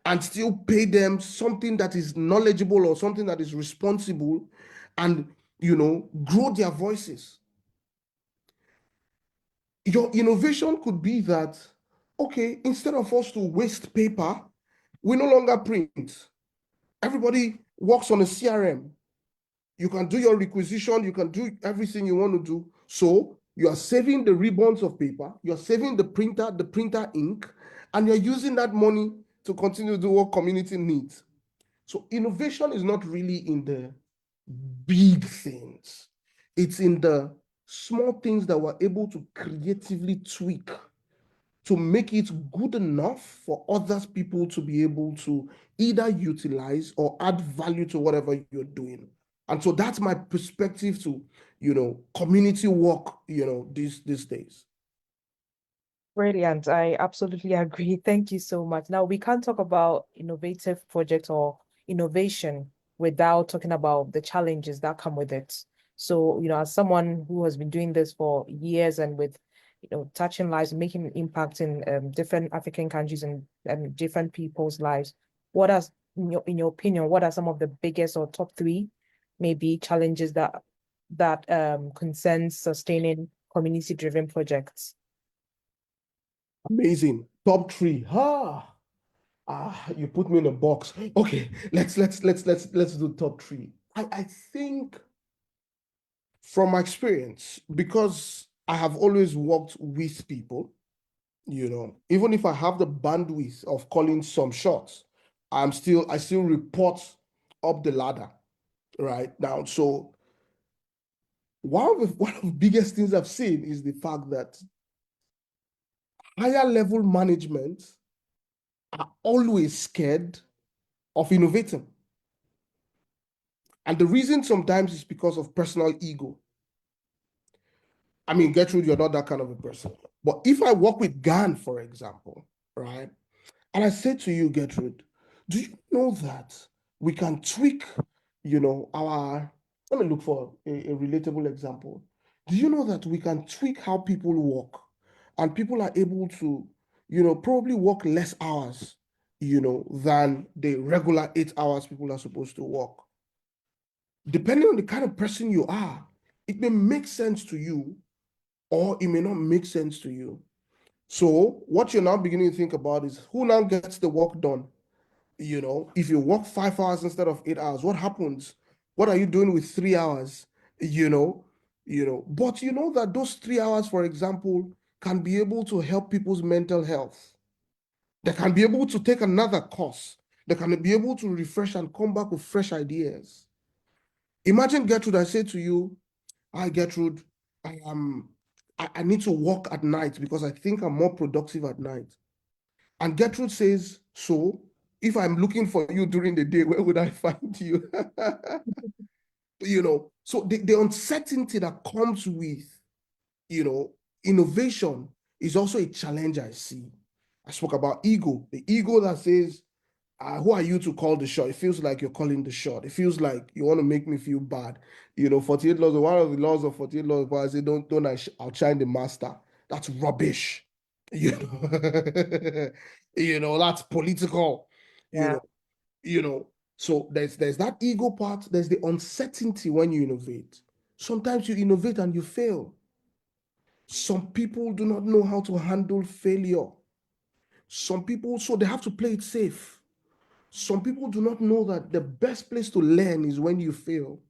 and still pay them something that is knowledgeable or something that is responsible, and grow their voices. Your innovation could be that, okay, instead of us to waste paper, we no longer print. Everybody works on a CRM. You can do your requisition, you can do everything you want to do. So you are saving the ribbons of paper, you're saving the printer ink, and you're using that money to continue to do what community needs. So innovation is not really in the big things. It's in the small things that we're able to creatively tweak to make it good enough for other people to be able to either utilize or add value to whatever you're doing. And so that's my perspective to, community work, these days. Brilliant. I absolutely agree. Thank you so much. Now, we can't talk about innovative projects or innovation without talking about the challenges that come with it. So, as someone who has been doing this for years and with touching lives, making an impact in different African countries and different people's lives. What are, in your opinion, what are some of the biggest or top three maybe challenges that concerns sustaining community-driven projects? Amazing. Top three. You put me in a box. Okay, let's do top three. I think from my experience, because I have always worked with people, even if I have the bandwidth of calling some shots, I still report up the ladder right now. So one of the biggest things I've seen is the fact that higher level management are always scared of innovating. And the reason sometimes is because of personal ego. I mean, Gertrude, you're not that kind of a person. But if I work with GAN, for example, right? And I say to you, Gertrude, do you know that we can tweak, let me look for a relatable example. Do you know that we can tweak how people work and people are able to, probably work less hours, than the regular 8 hours people are supposed to work? Depending on the kind of person you are, it may make sense to you or it may not make sense to you. So what you're now beginning to think about is who now gets the work done? If you work 5 hours instead of 8 hours, what happens? What are you doing with 3 hours? But you know that those 3 hours, for example, can be able to help people's mental health. They can be able to take another course. They can be able to refresh and come back with fresh ideas. Imagine, Gertrude, I say to you, hi, Gertrude, I need to work at night because I think I'm more productive at night. And Gertrude says, so if I'm looking for you during the day, where would I find you? So the uncertainty that comes with, innovation is also a challenge I see. I spoke about ego, the ego that says, who are you to call the shot? It feels like you're calling the shot. It feels like you want to make me feel bad. 48 laws, one of the laws of 48 laws, I say, don't outshine the master. That's rubbish. That's political, you Yeah. know, So there's that ego part, there's the uncertainty when you innovate. Sometimes you innovate and you fail. Some people do not know how to handle failure. Some people, so they have to play it safe. Some people do not know that the best place to learn is when you fail.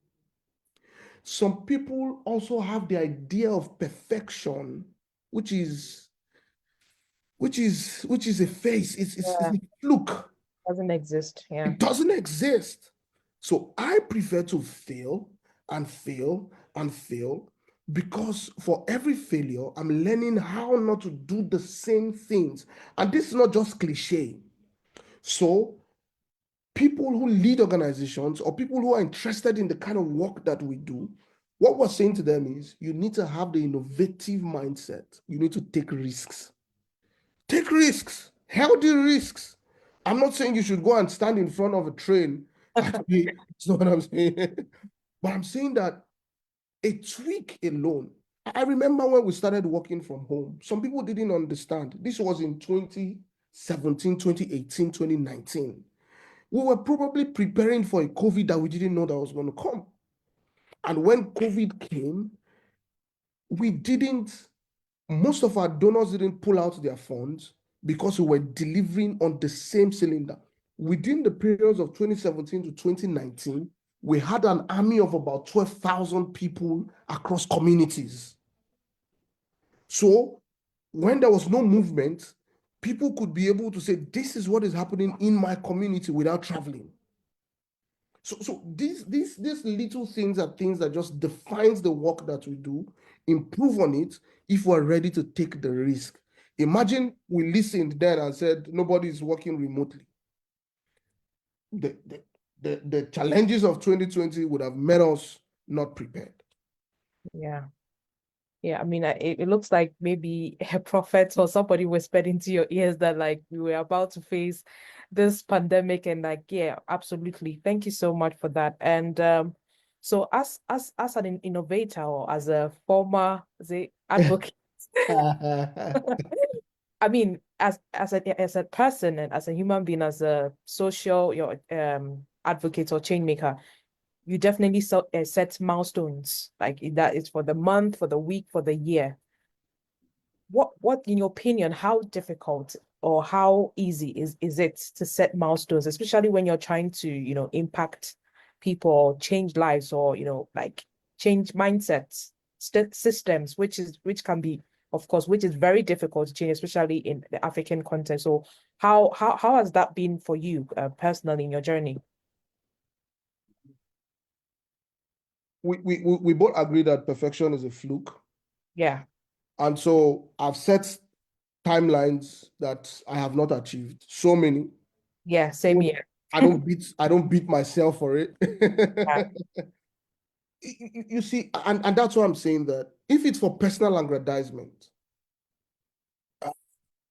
Some people also have the idea of perfection, which is a face. It's Yeah. a fluke. Doesn't exist. Yeah. It doesn't exist. So I prefer to fail and fail and fail because for every failure, I'm learning how not to do the same things. And this is not just cliche. So people who lead organizations or people who are interested in the kind of work that we do, what we're saying to them is you need to have the innovative mindset. You need to take risks. Take risks, healthy risks. I'm not saying you should go and stand in front of a train. It's not what I'm saying. But I'm saying that a tweak alone. I remember when we started working from home, some people didn't understand. This was in 2017, 2018, 2019. We were probably preparing for a COVID that we didn't know that was going to come. And when COVID came, most of our donors didn't pull out their funds because we were delivering on the same cylinder. Within the periods of 2017 to 2019, we had an army of about 12,000 people across communities. So when there was no movement, people could be able to say, this is what is happening in my community without traveling. So these little things are things that just defines the work that we do, improve on it if we're ready to take the risk. Imagine we listened then and said nobody is working remotely. The challenges of 2020 would have made us not prepared. Yeah. Yeah, I mean, it looks like maybe a prophet or somebody whispered into your ears that like we were about to face this pandemic, and like, yeah, absolutely. Thank you so much for that. And so as an innovator or as a former, say, advocate I mean, as a person and as a human being, as a social advocate or change maker, you definitely set milestones. Like that is for the month, for the week, for the year. What in your opinion, how difficult or how easy is it to set milestones, especially when you're trying to, impact people, change lives, or, like change mindsets, systems, which can be, of course, which is very difficult to change, especially in the African context. So how has that been for you personally in your journey? We both agree that perfection is a fluke. Yeah. And so I've set timelines that I have not achieved. So many. Yeah, same here. I don't beat myself for it. Yeah. You see, and that's why I'm saying that if it's for personal aggrandizement,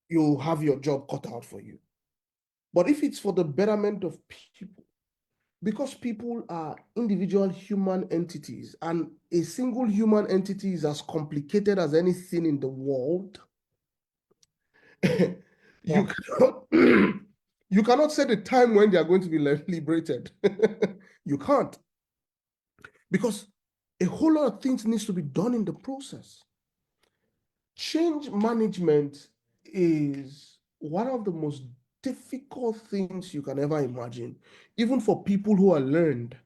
you'll have your job cut out for you. But if it's for the betterment of people, because people are individual human entities, and a single human entity is as complicated as anything in the world, you cannot you cannot set a time when they are going to be liberated. You can't, because a whole lot of things needs to be done in the process. Change management is one of the most difficult things you can ever imagine, even for people who are learned,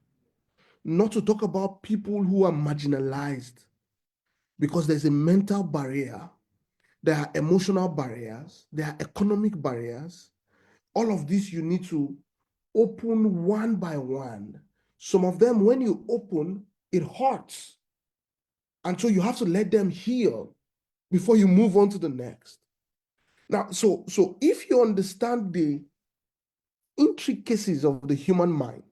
not to talk about people who are marginalized, because there's a mental barrier, there are emotional barriers, there are economic barriers. All of this you need to open one by one. Some of them, when you open, it hurts. And so you have to let them heal before you move on to the next. Now, so if you understand the intricacies of the human mind,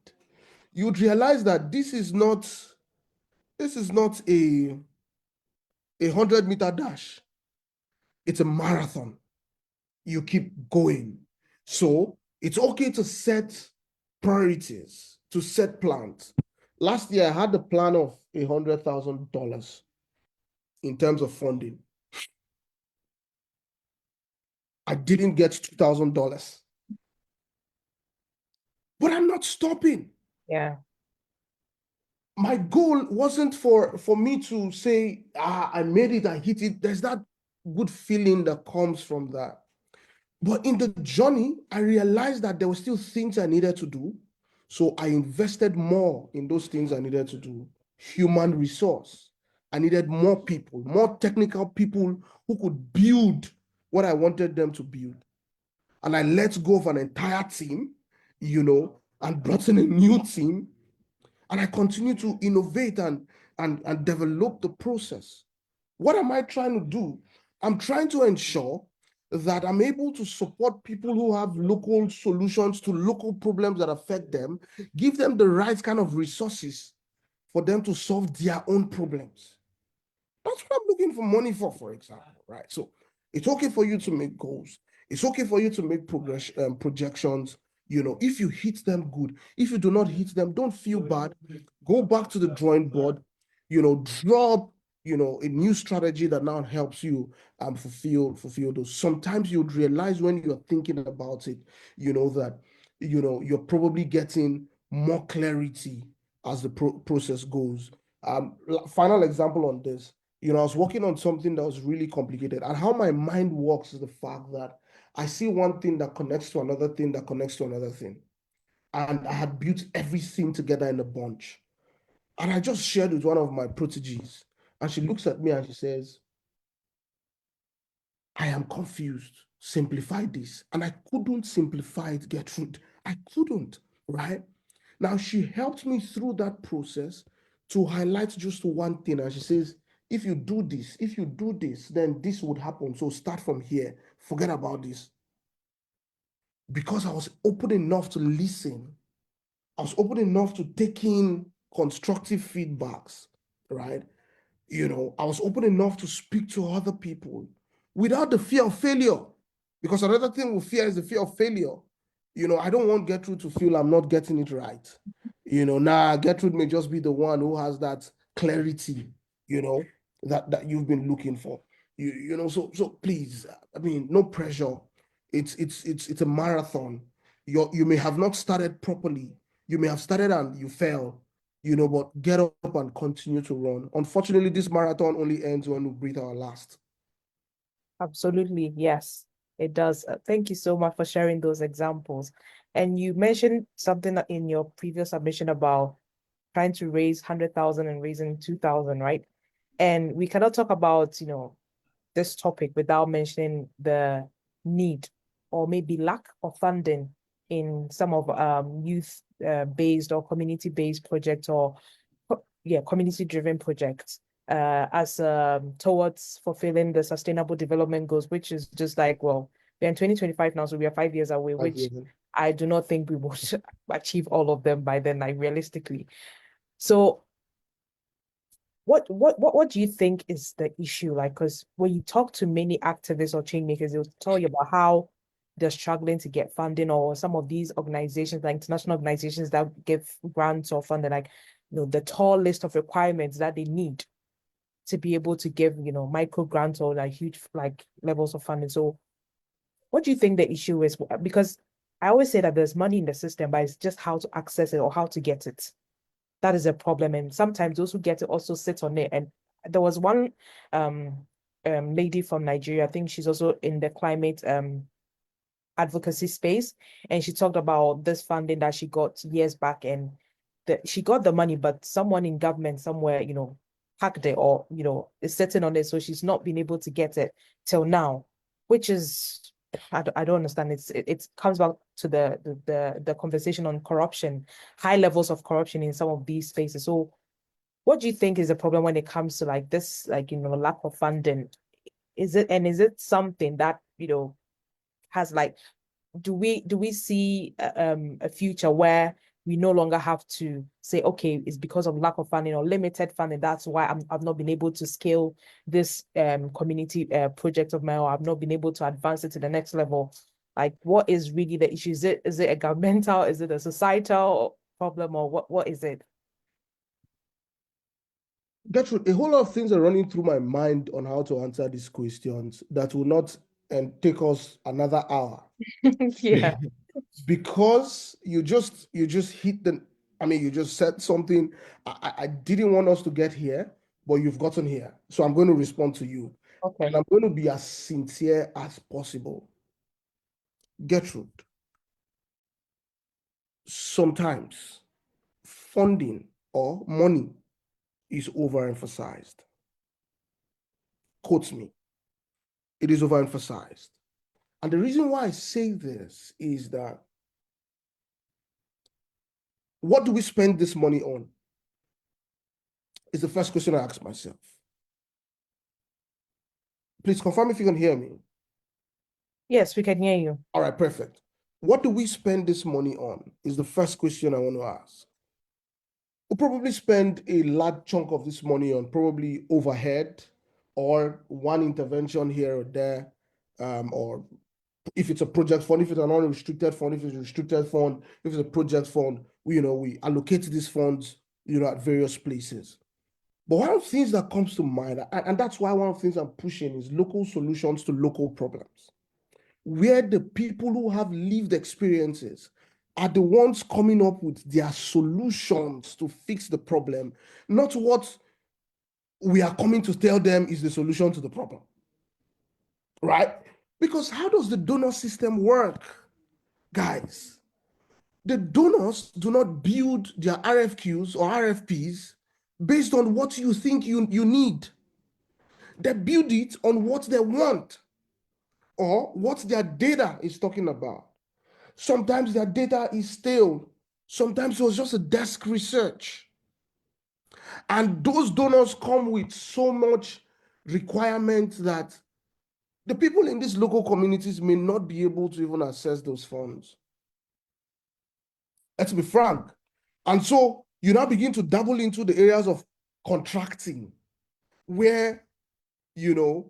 you'd realize that this is not a 100-meter dash. It's a marathon. You keep going. So it's okay to set priorities, to set plans. Last year, I had the plan of $100,000 in terms of funding. I didn't get $2,000. But I'm not stopping. Yeah. My goal wasn't for me to say, I made it, I hit it. There's that good feeling that comes from that. But in the journey, I realized that there were still things I needed to do. So I invested more in those things I needed to do. Human resource. I needed more people, more technical people who could build what I wanted them to build. And I let go of an entire team, and brought in a new team. And I continue to innovate and develop the process. What am I trying to do? I'm trying to ensure that I'm able to support people who have local solutions to local problems that affect them, give them the right kind of resources for them to solve their own problems. That's what I'm looking for money for example, right? So it's okay for you to make goals. It's okay for you to make projections. If you hit them, good. If you do not hit them, don't feel bad. Go back to the drawing board, drop, a new strategy that now helps you fulfill those. Sometimes you'd realize when you're thinking about it, that, you're probably getting more clarity as the process goes. Final example on this. I was working on something that was really complicated, and how my mind works is the fact that I see one thing that connects to another thing that connects to another thing. And I had built everything together in a bunch. And I just shared with one of my proteges, and she looks at me and she says, I am confused. Simplify this. And I couldn't simplify it, Gertrude. I couldn't, right? Now, she helped me through that process to highlight just one thing. And she says, if you do this, then this would happen. So start from here. Forget about this. Because I was open enough to listen. I was open enough to take in constructive feedbacks, right? I was open enough to speak to other people without the fear of failure. Because another thing we fear is the fear of failure. I don't want Gertrude to feel I'm not getting it right. Gertrude may just be the one who has that clarity, that you've been looking for. You know, so please, I mean, no pressure. It's a marathon. You may have not started properly. You may have started and you fell, you know, but get up and continue to run. Unfortunately, this marathon only ends when we breathe our last. Absolutely, yes, it does. Thank you so much for sharing those examples. And you mentioned something in your previous submission about trying to raise 100,000 and raising 2,000, right? And we cannot talk about, this topic without mentioning the need or maybe lack of funding in some of youth based or community based projects or community driven projects as towards fulfilling the sustainable development goals, which is just like, well, we're in 2025 now, so we are 5 years away, which I do not think we would achieve all of them by then, like realistically. So what do you think is the issue? Like, because when you talk to many activists or change makers, they'll tell you about how they're struggling to get funding, or some of these organizations, like international organizations that give grants or funding, like, the tall list of requirements that they need to be able to give, micro grants or like huge like levels of funding. So what do you think the issue is? Because I always say that there's money in the system, but it's just how to access it or how to get it. That is a problem. And sometimes those who get it also sit on it. And there was one lady from Nigeria, I think she's also in the climate advocacy space, and she talked about this funding that she got years back, and she got the money, but someone in government somewhere, hacked it, or is sitting on it, so she's not been able to get it till now, which is I don't understand. It comes back to the conversation on corruption, high levels of corruption in some of these spaces. So what do you think is the problem when it comes to like this, like, lack of funding? Is it something that, has like, do we see a future where we no longer have to say, okay, it's because of lack of funding or limited funding, that's why I've not been able to scale this community project of mine, or I've not been able to advance it to the next level? Like, what is really the issue? Is it a governmental, is it a societal problem, or what is it? Gertrude, a whole lot of things are running through my mind on how to answer these questions that will not take us another hour. Yeah. Because you just hit you just said something I didn't want us to get here, but you've gotten here. So I'm going to respond to you. Okay. And I'm going to be as sincere as possible. Gertrude, sometimes funding or money is overemphasized. Quote me. It is overemphasized. And the reason why I say this is that, what do we spend this money on? Is the first question I ask myself. Please confirm if you can hear me. Yes, we can hear you. All right, perfect. What do we spend this money on is the first question I want to ask. We'll probably spend a large chunk of this money on probably overhead or one intervention here or there, or if it's a project fund, if it's an unrestricted fund, if it's a restricted fund, if it's a project fund, we allocate these funds, at various places. But one of the things that comes to mind, and that's why one of the things I'm pushing, is local solutions to local problems, where the people who have lived experiences are the ones coming up with their solutions to fix the problem, not what we are coming to tell them is the solution to the problem. Right? Because how does the donor system work, guys? The donors do not build their RFQs or RFPs based on what you think you need. They build it on what they want or what their data is talking about. Sometimes their data is stale. Sometimes it was just a desk research. And those donors come with so much requirement that the people in these local communities may not be able to even access those funds. Let's be frank. And so you now begin to dabble into the areas of contracting, where, and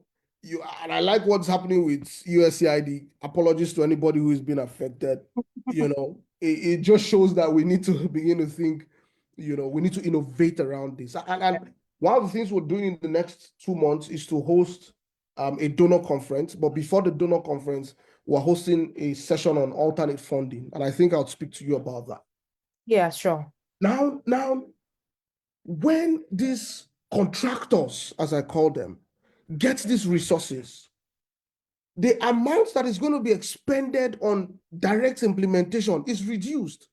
I like what's happening with USAID. Apologies to anybody who has been affected. It just shows that we need to begin to think, we need to innovate around this. And one of the things we're doing in the next 2 months is to host a donor conference, but before the donor conference, we're hosting a session on alternate funding, and I think I'll speak to you about that. Yeah, sure. Now, when these contractors, as I call them, get these resources, the amount that is going to be expended on direct implementation is reduced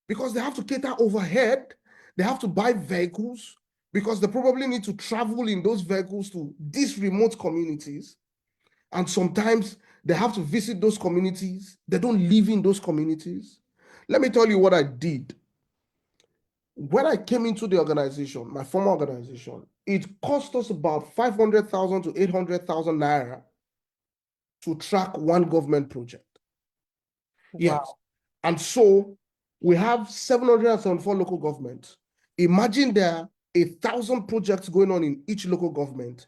because they have to cater overhead, they have to buy vehicles because they probably need to travel in those vehicles to these remote communities. And sometimes they have to visit those communities. They don't live in those communities. Let me tell you what I did. When I came into the organization, my former organization, it cost us about 500,000 to 800,000 naira to track one government project. Yes. Wow. And so we have 774 local governments. Imagine there are 1,000 projects going on in each local government.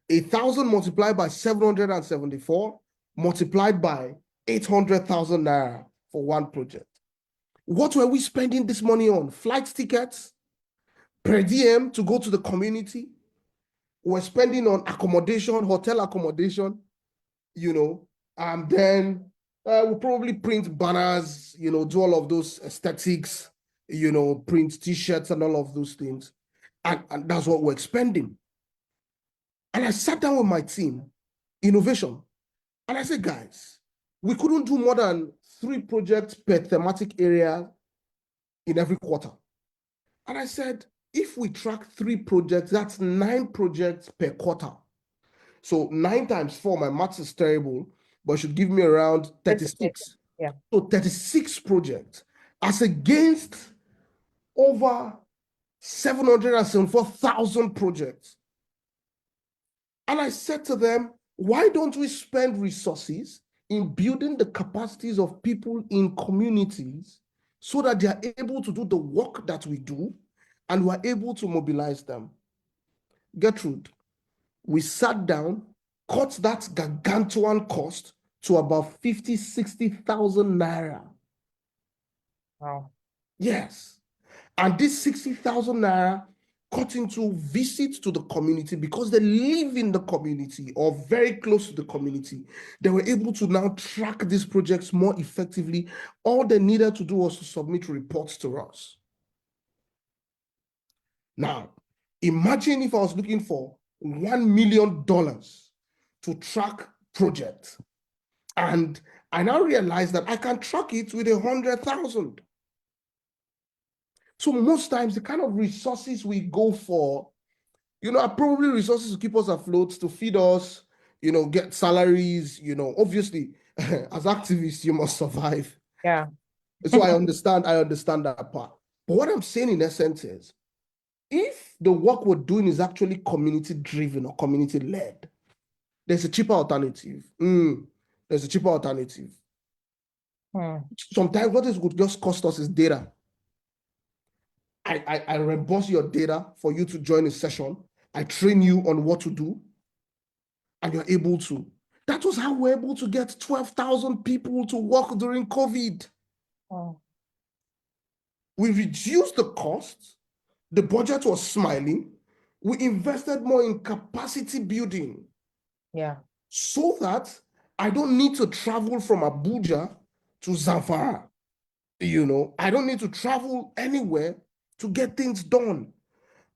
1,000 multiplied by 774 multiplied by 800,000 naira for one project. What were we spending this money on? Flight tickets, per diem to go to the community. We're spending on accommodation, hotel accommodation, and then we'll probably print banners, do all of those aesthetics, print t-shirts and all of those things. And that's what we're spending. And I sat down with my team, innovation, and I said, guys, we couldn't do more than 3 projects per thematic area in every quarter. And I said, if we track 3 projects, that's 9 projects per quarter. So 9 times 4, my maths is terrible, but should give me around 36. Yeah. So 36 projects as against over 774,000 projects. And I said to them, why don't we spend resources in building the capacities of people in communities so that they are able to do the work that we do and we're able to mobilize them? Gertrude, we sat down, cut that gargantuan cost to about 50, 60,000 naira. Wow. Yes. And this 60,000 naira cut into visits to the community because they live in the community or very close to the community. They were able to now track these projects more effectively. All they needed to do was to submit reports to us. Now, imagine if I was looking for $1 million to track projects. And I now realize that I can track it with 100,000. So most times the kind of resources we go for, are probably resources to keep us afloat, to feed us, get salaries, obviously, as activists, you must survive. Yeah. So I understand that part. But what I'm saying in essence is, if the work we're doing is actually community-driven or community-led, there's a cheaper alternative. There's a cheaper alternative. Sometimes what it would just cost us is data. I reimburse your data for you to join a session. I train you on what to do, and you're able to. That was how we're able to get 12,000 people to work during COVID. We reduced the costs. The budget was smiling. We invested more in capacity building. Yeah. So that I don't need to travel from Abuja to Zamfara. I don't need to travel anywhere to get things done.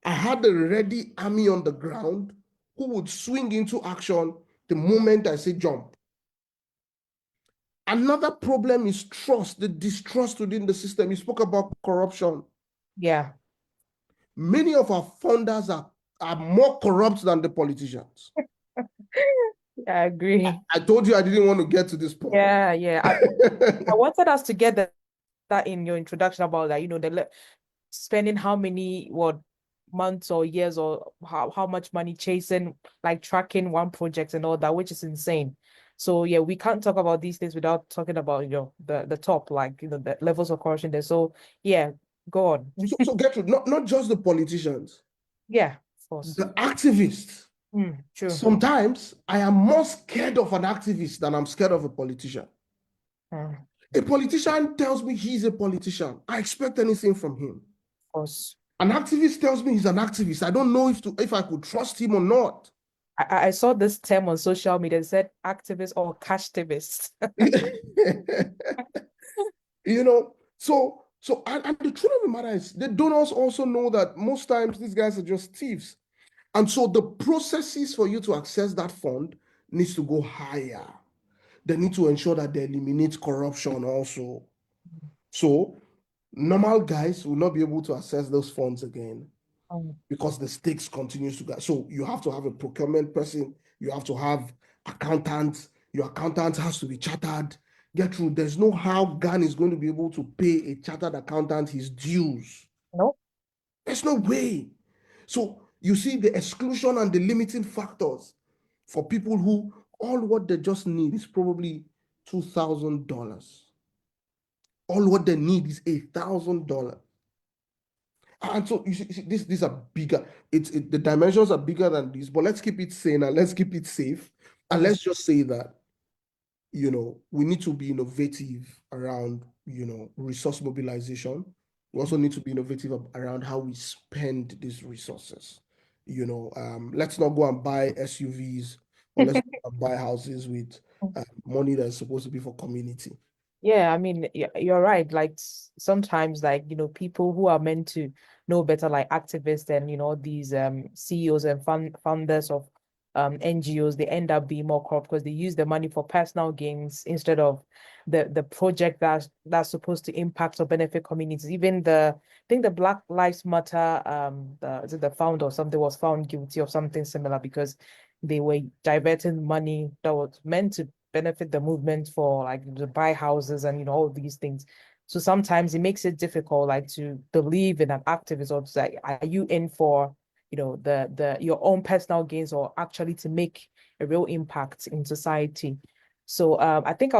I had a ready army on the ground who would swing into action the moment I say jump. Another problem is trust, the distrust within the system. You spoke about corruption. Yeah. Many of our funders are more corrupt than the politicians. I agree. I told you I didn't want to get to this point. Yeah. I wanted us to get that in your introduction about that, the spending how many months or years or how much money chasing, like tracking one project and all that, which is insane. So yeah, we can't talk about these things without talking about the top, like the levels of corruption there. So yeah, go on. So Gertrude, not just the politicians. Yeah, of course. The activists. True. Sometimes I am more scared of an activist than I'm scared of a politician. A politician tells me he's a politician. I expect anything from him. Of course. An activist tells me he's an activist. I don't know if I could trust him or not. I saw this term on social media. It said activists or cashtivists. You know, and the truth of the matter is the donors also know that most times these guys are just thieves. And so the processes for you to access that fund needs to go higher. They need to ensure that they eliminate corruption also. So normal guys will not be able to access those funds again because the stakes continues to go. So you have to have a procurement person, you have to have accountants, your accountant has to be chartered. Get through. There's no how GAN is going to be able to pay a chartered accountant his dues. No. There's no way. So you see the exclusion and the limiting factors for people who all what they just need is probably $2,000. All what they need is $1,000. And so you see, these are bigger. The dimensions are bigger than this, but let's keep it sane and let's keep it safe. And let's just say that, we need to be innovative around, resource mobilization. We also need to be innovative around how we spend these resources. Let's not go and buy SUVs or let's go and buy houses with money that's supposed to be for community. Yeah, I mean, you're right. Like sometimes, like, people who are meant to know better, like activists and, these CEOs and founders of NGOs, they end up being more corrupt because they use the money for personal gains instead of the project that's supposed to impact or benefit communities. Even I think the Black Lives Matter, is it the founder or something was found guilty of something similar because they were diverting money that was meant to benefit the movement for like to buy houses and all these things. So sometimes it makes it difficult like to believe in an activist or to like, are you in for the your own personal gains or actually to make a real impact in society? So I think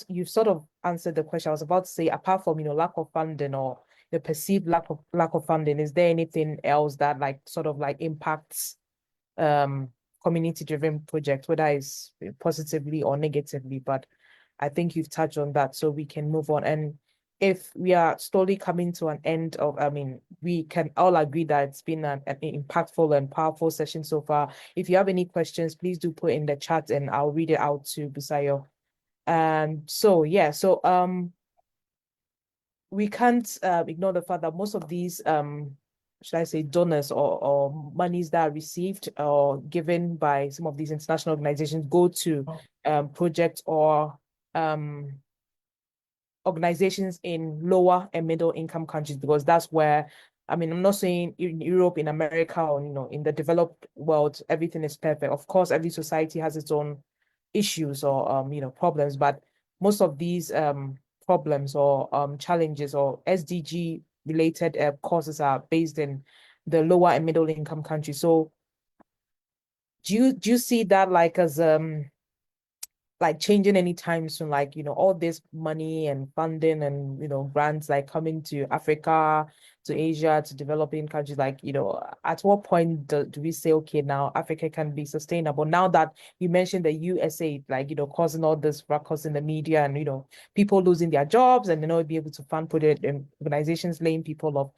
you sort of answered the question. I was about to say, apart from lack of funding or the perceived lack of funding, is there anything else that like sort of like impacts um community-driven project, whether it's positively or negatively? But I think you've touched on that, so we can move on. And if we are slowly coming to an end of, I mean, we can all agree that it's been an impactful and powerful session so far. If you have any questions, please do put in the chat and I'll read it out to Busayo. And so, yeah, so we can't ignore the fact that most of these should I say donors or monies that are received or given by some of these international organizations go to projects or organizations in lower and middle income countries, because that's where, I mean, I'm not saying in Europe, in America, or in the developed world, everything is perfect. Of course, every society has its own issues or problems, but most of these problems or challenges or SDG related causes are based in the lower and middle income countries. So do you see that like as like changing anytime soon, like all this money and funding and grants like coming to Africa, to Asia, to developing countries, like at what point do we say, okay, now Africa can be sustainable? Now that you mentioned the USA, like causing all this ruckus in the media and people losing their jobs and be able to fund project and organizations laying people off.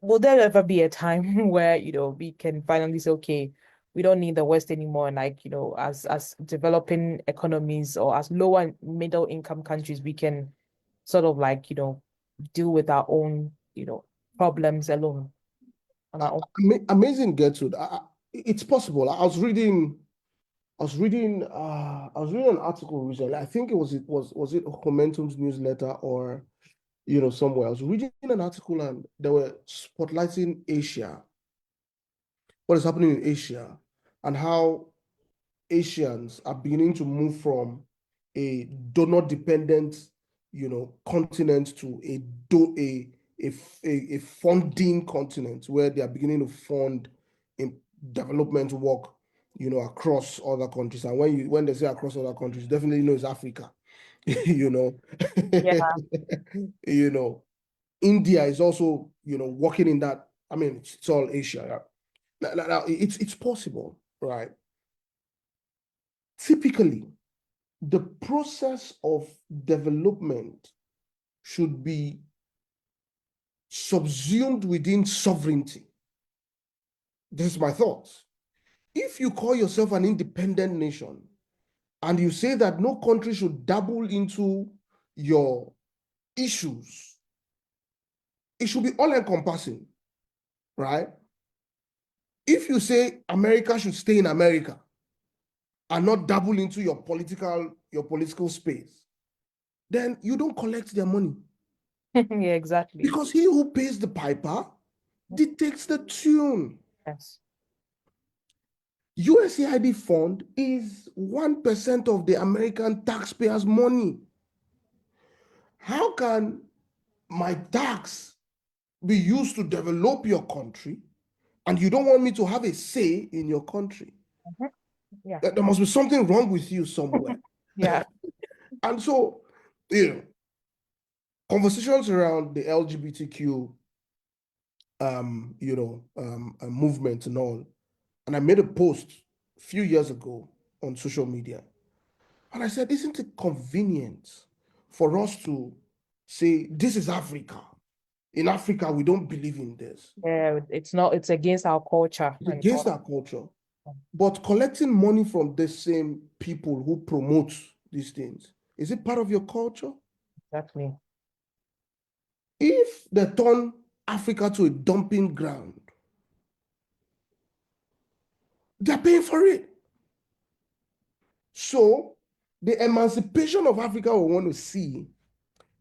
Will there ever be a time where we can finally say, okay, we don't need the West anymore, and like as developing economies or as lower and middle income countries, we can sort of like deal with our own problems alone on our own? Amazing, Gertrude. It's possible. I was reading an article recently. I think was it Momentum's newsletter or somewhere. I was reading an article and they were spotlighting Asia, what is happening in Asia, and how Asians are beginning to move from a donor-dependent, continent to a funding continent where they are beginning to fund in development work, across other countries. And when they say across other countries, definitely know it's Africa, you know. Yeah. You know, India is also, working in that. I mean, it's all Asia. Now, it's possible, right? Typically, the process of development should be subsumed within sovereignty. This is my thoughts. If you call yourself an independent nation and you say that no country should dabble into your issues, it should be all-encompassing, right? If you say America should stay in America and not dabble into your political space, then you don't collect their money. Yeah, exactly. Because he who pays the piper dictates the tune. Yes. USAID fund is 1% of the American taxpayers' money. How can my tax be used to develop your country and you don't want me to have a say in your country? Yeah. There must be something wrong with you somewhere. Yeah. And so, conversations around the LGBTQ, movement and all. And I made a post a few years ago on social media. And I said, isn't it convenient for us to say, this is Africa? In Africa, we don't believe in this. Yeah, it's against our culture. It's against our culture. But collecting money from the same people who promote these things, is it part of your culture? Exactly. If they turn Africa to a dumping ground, they're paying for it. So the emancipation of Africa we want to see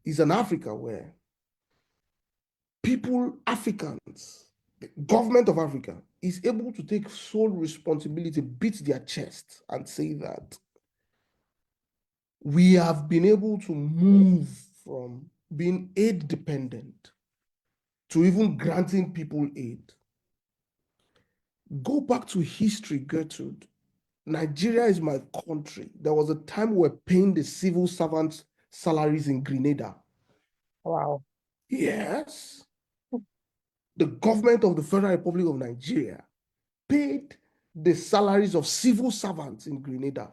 is an Africa where Africans, the government of Africa is able to take sole responsibility, beat their chest and say that we have been able to move from being aid dependent to even granting people aid. Go back to history, Gertrude. Nigeria is my country. There was a time we were paying the civil servants' salaries in Grenada. Wow. Yes. The government of the Federal Republic of Nigeria paid the salaries of civil servants in Grenada.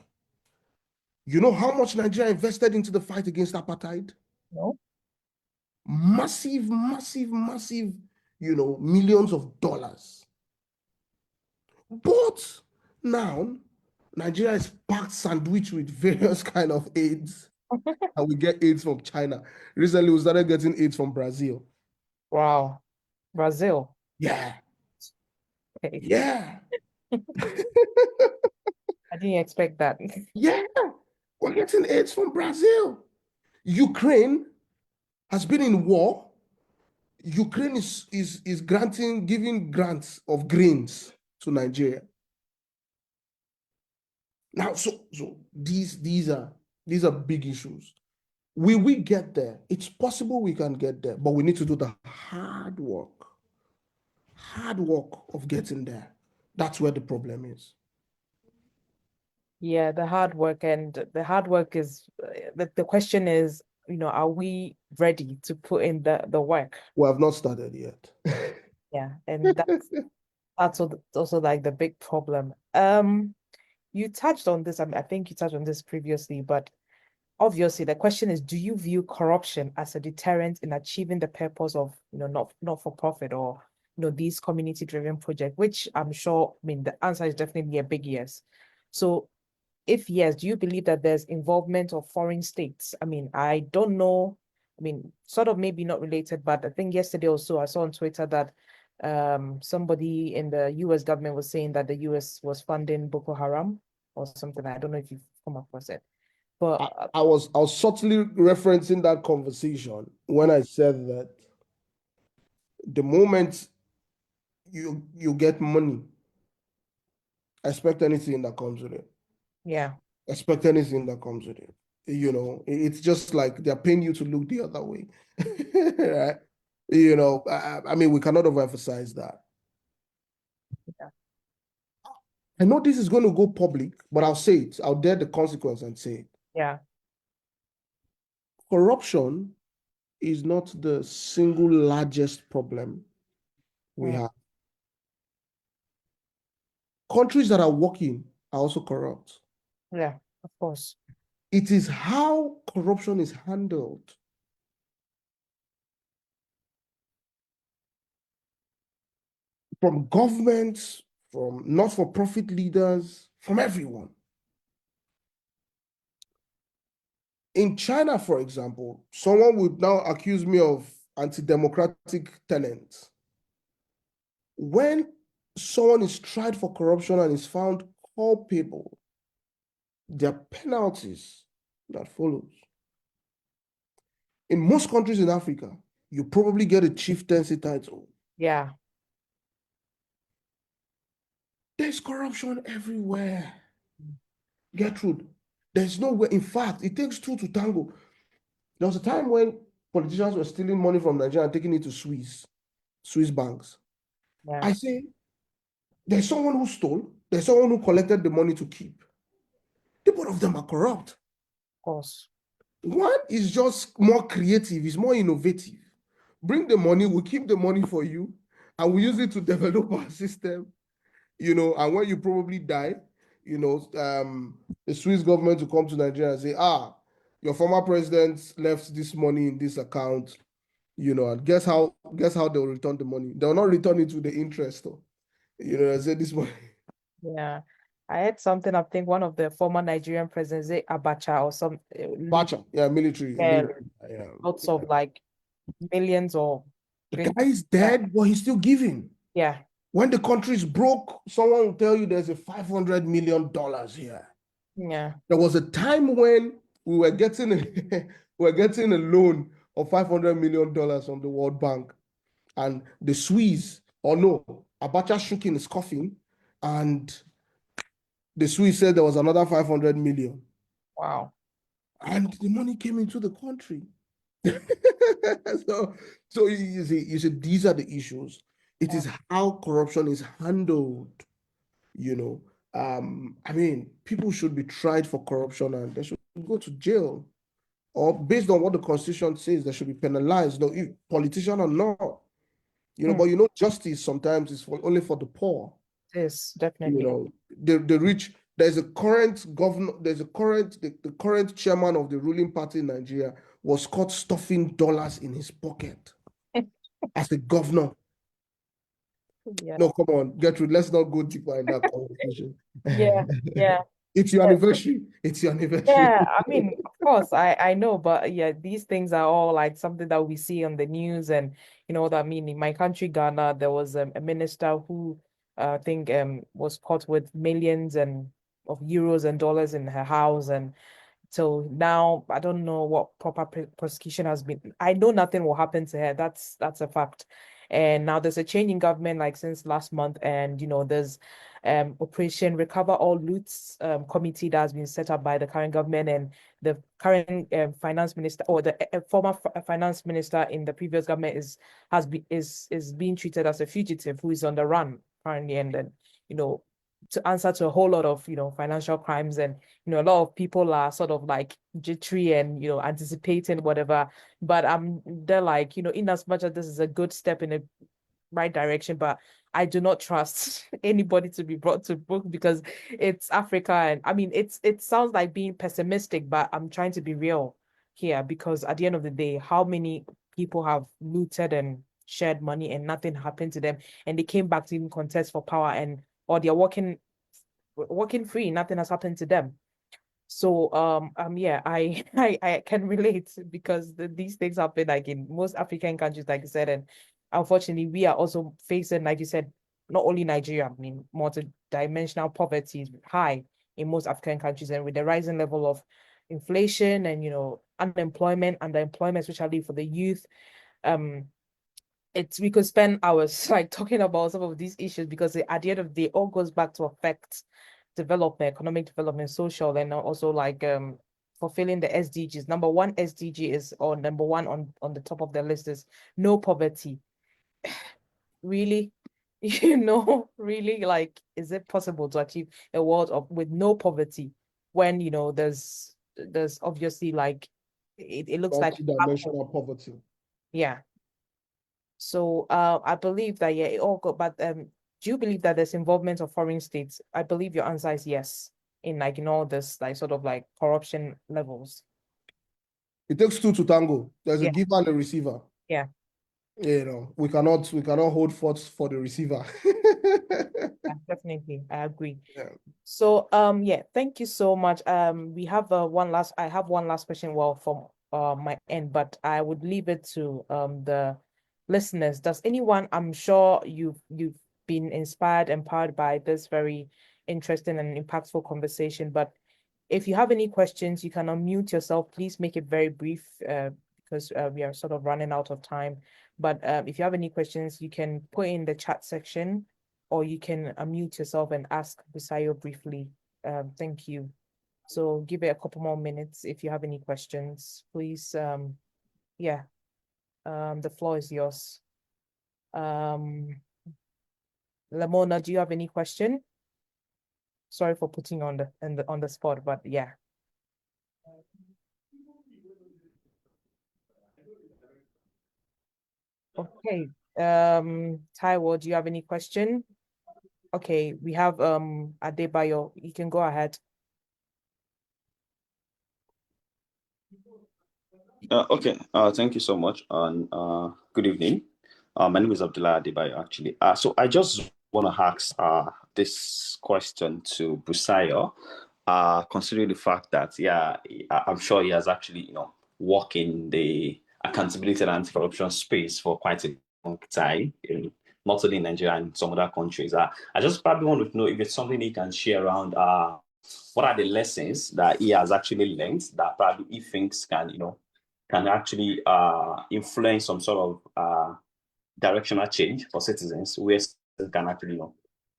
You know how much Nigeria invested into the fight against apartheid? No. Massive, massive, massive, millions of dollars. But now, Nigeria is packed sandwiched with various kind of aids. And we get aids from China. Recently, we started getting aids from Brazil. Wow. Brazil. Yeah. Okay. Yeah. I didn't expect that. Yeah. We're getting aids from Brazil. Ukraine has been in war. Ukraine is giving grants of grains to Nigeria. Now, so these are big issues. Will we get there? It's possible we can get there, but we need to do the hard work of getting there. That's where the problem is. Yeah, the hard work is the question is, are we ready to put in the work? We have not started yet. Yeah, and that's also like the big problem. You touched on this, I think you touched on this previously, but obviously the question is, do you view corruption as a deterrent in achieving the purpose of, not for profit or, these community-driven projects, which I'm sure, the answer is definitely a big yes. So if yes, do you believe that there's involvement of foreign states? I don't know. Sort of maybe not related, but I think yesterday or so I saw on Twitter that somebody in the US government was saying that the US was funding Boko Haram or something. I don't know if you've come across it. But I was subtly referencing that conversation when I said that the moment you get money, expect anything that comes with it. yeah, Expect anything that comes with it. It's just like they're paying you to look the other way. Right? We cannot overemphasize that. yeah, I know this is going to go public, but I'll say it. I'll dare the consequence and say it. yeah, Corruption is not the single largest problem we have. Countries that are working are also corrupt. yeah, of course. It is how corruption is handled. From governments, from not-for-profit leaders, from everyone. In China, for example, someone would now accuse me of anti-democratic tenets. When someone is tried for corruption and is found culpable, there are penalties that follows. In most countries in Africa, you probably get a chieftaincy title. Yeah. There's corruption everywhere. Gertrude, there's no way. In fact, it takes two to tango. There was a time when politicians were stealing money from Nigeria and taking it to Swiss banks. Yeah. I say, there's someone who stole, there's someone who collected the money to keep. The both of them are corrupt. Of course. One is just more creative, is more innovative. Bring the money, we'll keep the money for you, and we use it to develop our system, and when you probably die, the Swiss government will come to Nigeria and say, your former president left this money in this account, and guess how they'll return the money. They'll not return it with the interest, though. I say this money. Yeah. I heard something, I think one of the former Nigerian presidents, Abacha or some Bacha, yeah, military. Yeah. lots of like millions or the guy is dead, but he's still giving. Yeah. When the country is broke, someone will tell you there's a $500 million here. Yeah. There was a time when we were getting a loan of $500 million from the World Bank, and the Swiss, Abacha shook in his coffin, and the Swiss said there was another 500 million. Wow. And the money came into the country. so you see, these are the issues. It is how corruption is handled. People should be tried for corruption and they should go to jail. Or based on what the Constitution says, they should be penalized, if politician or not. But justice sometimes is only for the poor. Yes, definitely. The rich. There's a current governor, the current chairman of the ruling party in Nigeria was caught stuffing dollars in his pocket as a governor. Yeah. No, come on, Gertrude, let's not go deeper in that conversation. Yeah. It's your anniversary. It's your anniversary. Yeah, I mean, of course, I know, but yeah, these things are all like something that we see on the news, and you know what I mean. In my country, Ghana, there was a minister who I think was caught with millions and of euros and dollars in her house, and so now I don't know what proper prosecution has been. I know nothing will happen to her. That's a fact. And now there's a change in government like since last month, and there's Operation Recover All Loots committee that has been set up by the current government, and the current finance minister or the former finance minister in the previous government is being treated as a fugitive who is on the run currently, and then to answer to a whole lot of financial crimes, and a lot of people are sort of like jittery and anticipating whatever, but they're like in as much as this is a good step in a right direction, but I do not trust anybody to be brought to book because it's Africa, and I mean it sounds like being pessimistic, but I'm trying to be real here, because at the end of the day, how many people have looted and shared money and nothing happened to them, and they came back to even contest for power, and or they're walking free, nothing has happened to them. So yeah, I can relate because these things happen like in most African countries, like you said, and unfortunately we are also facing, like you said, not only Nigeria, I mean multi-dimensional poverty is high in most African countries, and with the rising level of inflation and unemployment, underemployment, especially for the youth, we could spend hours like talking about some of these issues, because at the end of the day, it all goes back to affect development, economic development, social, and also like fulfilling the SDGs. Number one SDG is, or number one on the top of the list is no poverty. Really? Really, like, is it possible to achieve a world with no poverty when there's obviously like it looks like multi-dimensional poverty. Yeah. So I believe that it all go, but do you believe that there's involvement of foreign states? I believe your answer is yes, in all this like sort of like corruption levels. It takes two to tango. There's a giver and a receiver. Yeah. We cannot hold forth for the receiver. Yeah, definitely, I agree. Yeah. So yeah, thank you so much. We have I have one last question, well, from my end, but I would leave it to the listeners. Does anyone, I'm sure you've been inspired, empowered by this very interesting and impactful conversation, but if you have any questions, you can unmute yourself. Please make it very brief, because we are sort of running out of time. But if you have any questions, you can put in the chat section, or you can unmute yourself and ask Busayo briefly. Thank you. So give it a couple more minutes if you have any questions, please. Yeah, the floor is yours. Lamona, do you have any question? Sorry for putting you on the spot, but yeah. Okay. Taiwo, do you have any question? Okay, we have Adebayo. You can go ahead. Okay. Thank you so much. And good evening. My name is Abdullah Adebayo, actually. So I just want to ask this question to Busayo, considering the fact that, yeah, I'm sure he has actually, worked in the accountability and anti-corruption space for quite a long time, not only in Nigeria and some other countries. I just probably want to know if it's something he can share around what are the lessons that he has actually learned that probably he thinks can actually influence some sort of directional change for citizens, where citizens can actually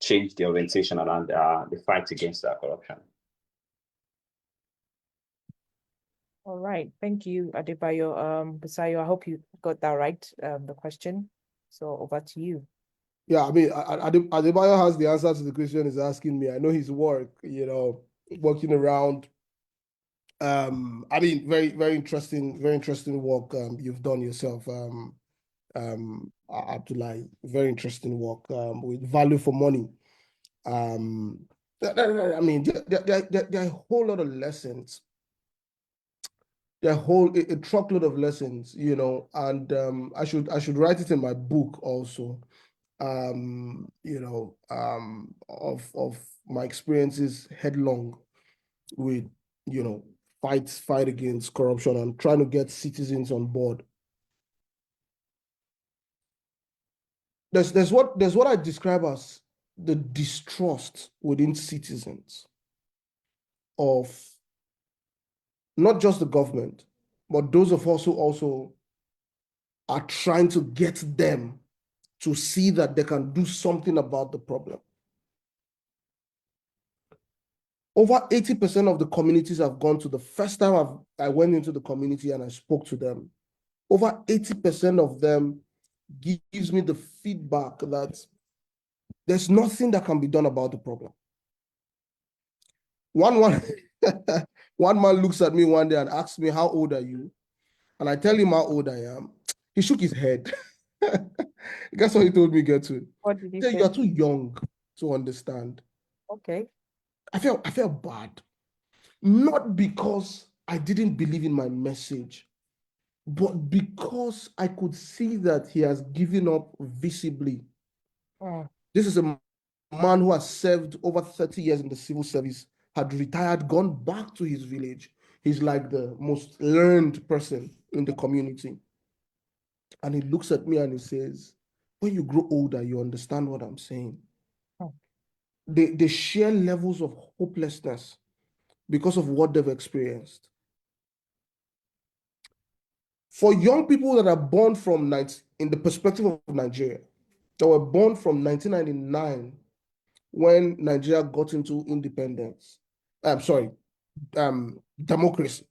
change the orientation around the fight against corruption. All right, thank you, Adebayo. Busayo, I hope you got that right, the question. So over to you. Yeah, I mean, Adebayo has the answer to the question he's asking me. I know his work, working around. I mean, very, very interesting work you've done yourself, Abdullah. Very interesting work with value for money. I mean, there are a whole lot of lessons. There are a truckload of lessons, and I should write it in my book also. Of my experiences headlong with, fight against corruption and trying to get citizens on board. There's what I describe as the distrust within citizens of not just the government, but those of us who also are trying to get them to see that they can do something about the problem. Over 80% of the communities I've gone to, the first time I went into the community and I spoke to them, over 80% of them gives me the feedback that there's nothing that can be done about the problem. One man looks at me one day and asks me, "How old are you?" And I tell him how old I am. He shook his head. Guess what he told me, Gertrude? What did he He said, say? "You are too young to understand." Okay. I felt bad. Not because I didn't believe in my message, but because I could see that he has given up visibly. Oh. This is a man who has served over 30 years in the civil service, had retired, gone back to his village. He's like the most learned person in the community. And he looks at me and he says, "When you grow older, you understand what I'm saying." Oh. They share levels of hopelessness because of what they've experienced. For young people that are born in the perspective of Nigeria, that were born from 1999, when Nigeria got into independence, I'm sorry, democracy,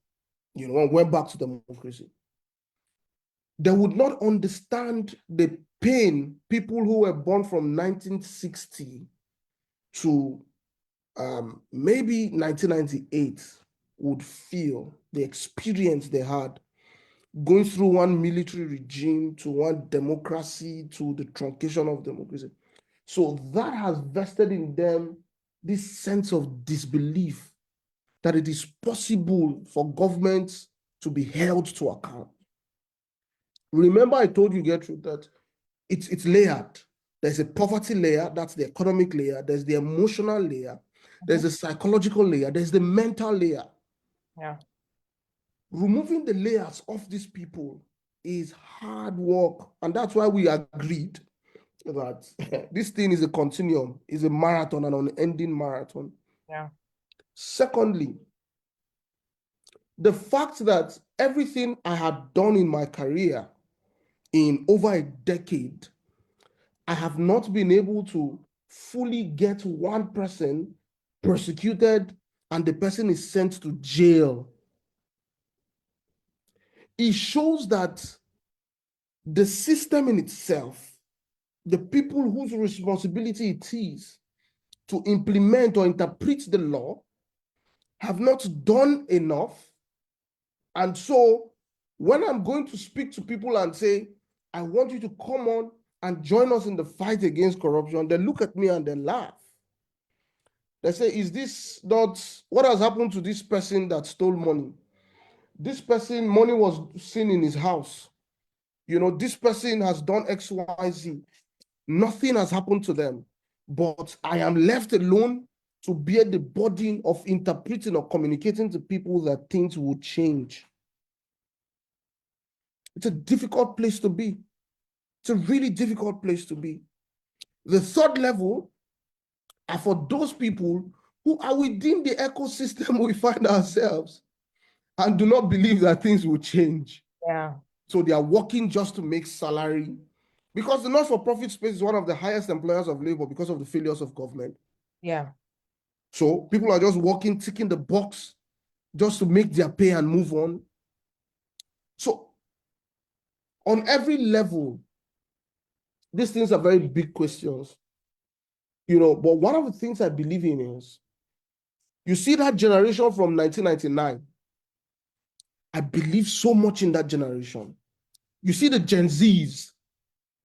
went back to democracy, they would not understand the pain people who were born from 1960 to maybe 1998 would feel, the experience they had going through one military regime to one democracy to the truncation of democracy. So that has vested in them this sense of disbelief that it is possible for governments to be held to account. Remember, I told you, Gertrude, that it's layered. There's a poverty layer, that's the economic layer. There's the emotional layer. There's the psychological layer. There's the mental layer. Yeah. Removing the layers of these people is hard work. And that's why we agreed that this thing is a continuum, is a marathon, an unending marathon. Yeah. Secondly, the fact that everything I had done in my career in over a decade, I have not been able to fully get one person persecuted and the person is sent to jail. It shows that the system in itself, the people whose responsibility it is to implement or interpret the law, have not done enough. And so when I'm going to speak to people and say, I want you to come on and join us in the fight against corruption, they look at me and they laugh. They say, is this not what has happened to this person that stole money? This person, money was seen in his house. You know, this person has done X, Y, Z. Nothing has happened to them. But I am left alone to bear the burden of interpreting or communicating to people that things will change. It's a difficult place to be. It's a really difficult place to be. The third level are for those people who are within the ecosystem we find ourselves and do not believe that things will change. Yeah. So they are working just to make salary, because the not-for-profit space is one of the highest employers of labor because of the failures of government. Yeah. So people are just working, ticking the box just to make their pay and move on. So on every level, these things are very big questions. You know, but one of the things I believe in is, you see that generation from 1999, I believe so much in that generation. You see the Gen Zs,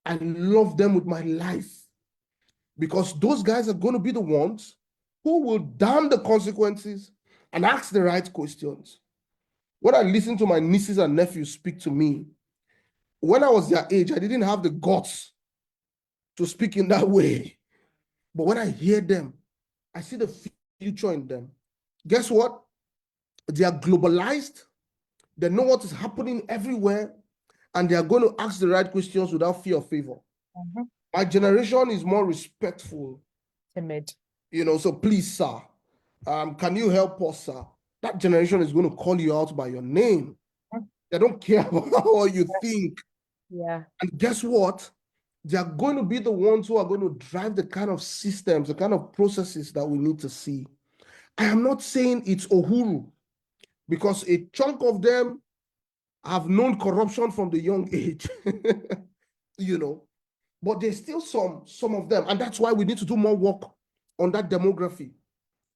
I love them with my life, because those guys are going to be the ones who will damn the consequences and ask the right questions. When I listen to my nieces and nephews speak to me, when I was their age, I didn't have the guts to speak in that way. But when I hear them, I see the future in them. Guess what? They are globalized. They know what is happening everywhere, and they are going to ask the right questions without fear or favor. Mm-hmm. My generation is more respectful. Timid. You know, so please, sir, can you help us, sir? That generation is going to call you out by your name. They don't care about what you think. Yeah. And guess what? They are going to be the ones who are going to drive the kind of systems, the kind of processes that we need to see. I am not saying it's Uhuru, because a chunk of them have known corruption from the young age, you know, but there's still some of them. And that's why we need to do more work on that demography,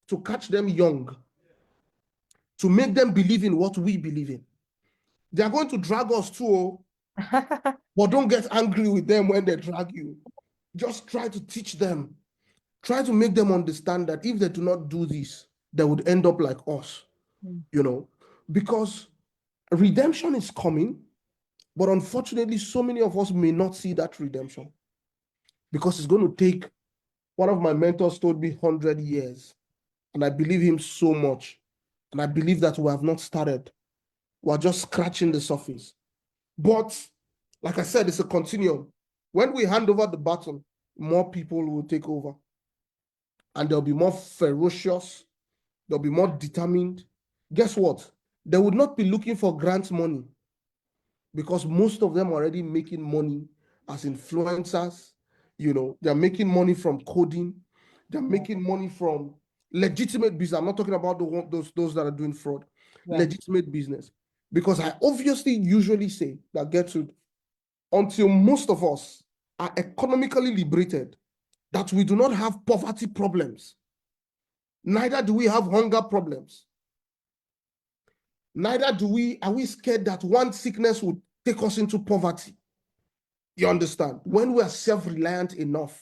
to catch them young, to make them believe in what we believe in. They are going to drag us too, but don't get angry with them when they drag you. Just try to teach them. Try to make them understand that if they do not do this, they would end up like us, you know, because redemption is coming, but unfortunately, so many of us may not see that redemption, because it's going to take, one of my mentors told me, 100 years. And I believe him so much. And I believe that we have not started. We're just scratching the surface. But like I said, it's a continuum. When we hand over the baton, more people will take over. And they'll be more ferocious. They'll be more determined. Guess what? They would not be looking for grant money, because most of them are already making money as influencers. You know, they're making money from coding. They're making money from legitimate business. I'm not talking about those that are doing fraud. Yeah. Legitimate business. Because I obviously usually say that, Gertrude, until most of us are economically liberated, that we do not have poverty problems, neither do we have hunger problems, neither are we scared that one sickness would take us into poverty. You understand? When we are self-reliant enough,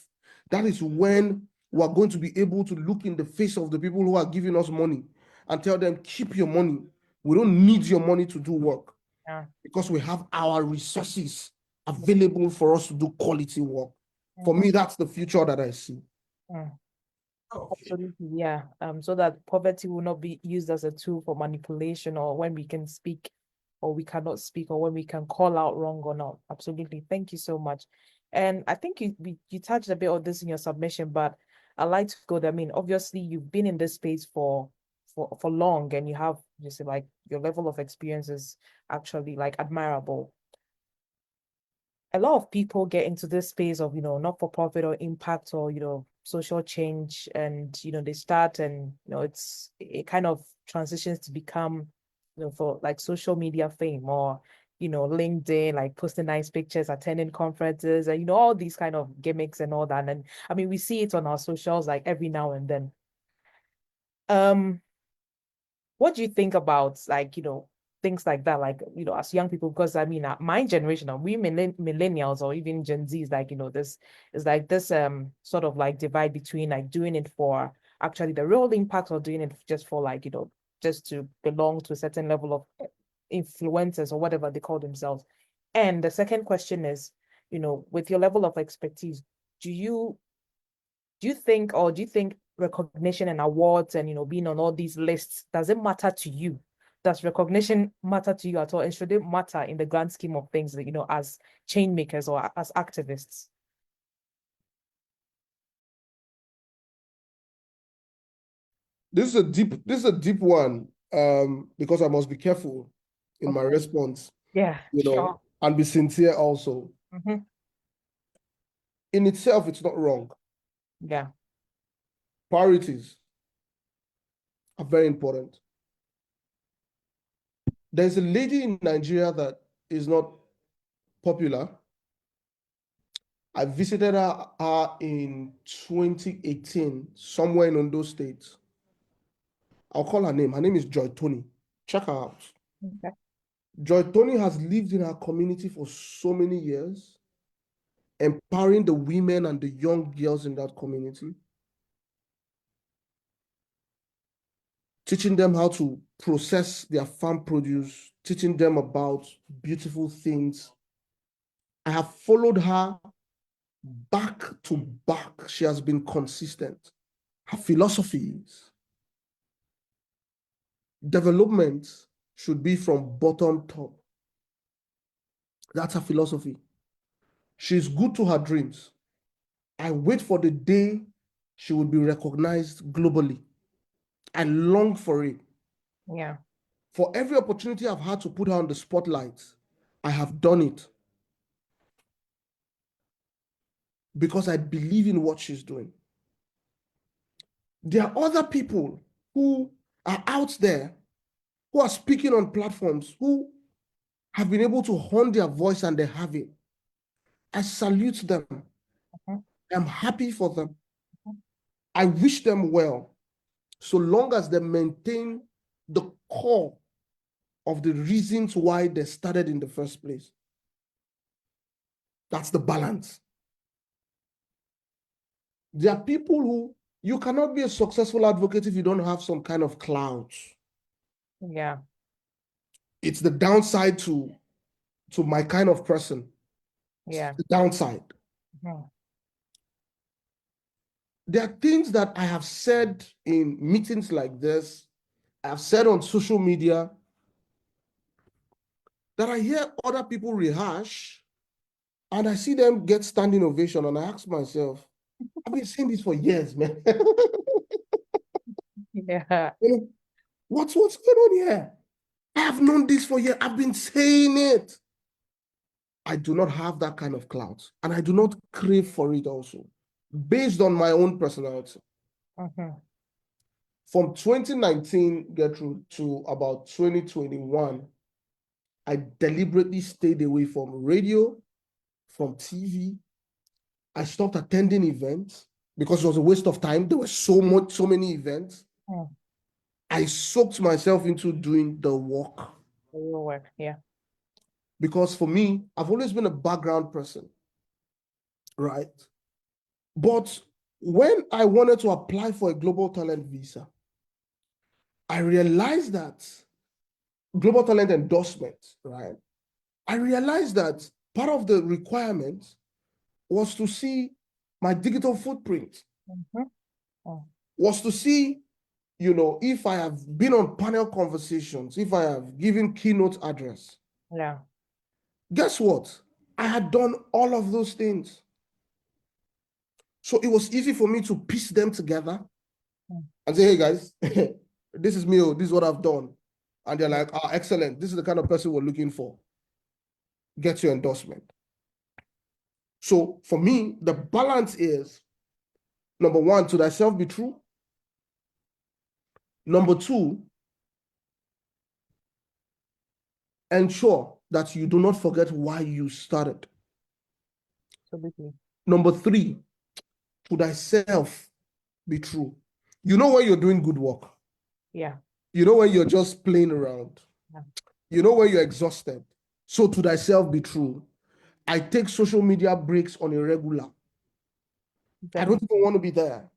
that is when we are going to be able to look in the face of the people who are giving us money and tell them, keep your money. We don't need your money to do work. Yeah. because we have our resources available for us to do quality work. For me, that's the future that I see. Mm. Okay. Absolutely, yeah. So that poverty will not be used as a tool for manipulation, or when we can speak or we cannot speak, or when we can call out wrong or not. Absolutely. Thank you so much. And I think you touched a bit on this in your submission, but I'd like to go there. I mean, obviously you've been in this space for long, and you have just like your level of experience is actually like admirable. A lot of people get into this space of, not for profit or impact or, social change, and, they start, and, it kind of transitions to become, for like social media fame, or, LinkedIn, like posting nice pictures, attending conferences, and, all these kind of gimmicks and all that. And I mean, we see it on our socials like every now and then. What do you think about, like, things like that, like, as young people? Because I mean, my generation, we millennials or even Gen Zs, like, this is like this sort of like divide between like doing it for actually the real impact, or doing it just for like, just to belong to a certain level of influencers or whatever they call themselves. And the second question is, with your level of expertise, do you think recognition and awards and, being on all these lists, does it matter to you? Does recognition matter to you at all? And should it matter in the grand scheme of things, as change makers or as activists? This is a deep one, because I must be careful in my response, Yeah, sure. and be sincere also. Mm-hmm. In itself, it's not wrong. Yeah. Priorities are very important. There's a lady in Nigeria that is not popular. I visited her in 2018, somewhere in Ondo State. I'll call her name. Her name is Joy Tony. Check her out. Okay. Joy Tony has lived in her community for so many years, empowering the women and the young girls in that community, teaching them how to process their farm produce, teaching them about beautiful things. I have followed her back to back. She has been consistent. Her philosophies, development should be from bottom top. That's her philosophy. She's good to her dreams. I wait for the day she would be recognized globally. I long for it. Yeah. For every opportunity I've had to put her on the spotlight, I have done it because I believe in what she's doing. There are other people who are out there, who are speaking on platforms, who have been able to hone their voice, and they have it. I salute them. I'm happy for them. I wish them well, so long as they maintain the core of the reasons why they started in the first place. That's the balance. There are people who, you cannot be a successful advocate if you don't have some kind of clout. Yeah. It's the downside to my kind of person. Yeah. The downside. Mhm. There are things that I have said in meetings like this, I've said on social media, that I hear other people rehash, and I see them get standing ovation, and I ask myself, I've been saying this for years, man. Yeah. What's going on here? I have known this for years. I've been saying it. I do not have that kind of clout, and I do not crave for it also, based on my own personality. Mhm. From 2019, Gertrude, to about 2021, I deliberately stayed away from radio, from TV. I stopped attending events because it was a waste of time. There were so many events. Mm. I soaked myself into doing the work. The real work. Yeah. Because for me, I've always been a background person, right? But when I wanted to apply for a global talent visa, I realized that Global Talent Endorsement, right? I realized that part of the requirement was to see my digital footprint, was to see, if I have been on panel conversations, if I have given keynote address. Yeah. Guess what? I had done all of those things. So it was easy for me to piece them together and say, hey guys, this is me, this is what I've done. And they're like, excellent. This is the kind of person we're looking for. Get your endorsement. So for me, the balance is, number one, to thyself be true. Number two, ensure that you do not forget why you started. Absolutely. Number three, to thyself be true. You know when you're doing good work. Yeah. You know when you're just playing around. Yeah. You know when you're exhausted. So to thyself be true. I take social media breaks on a regular. I don't even want to be there.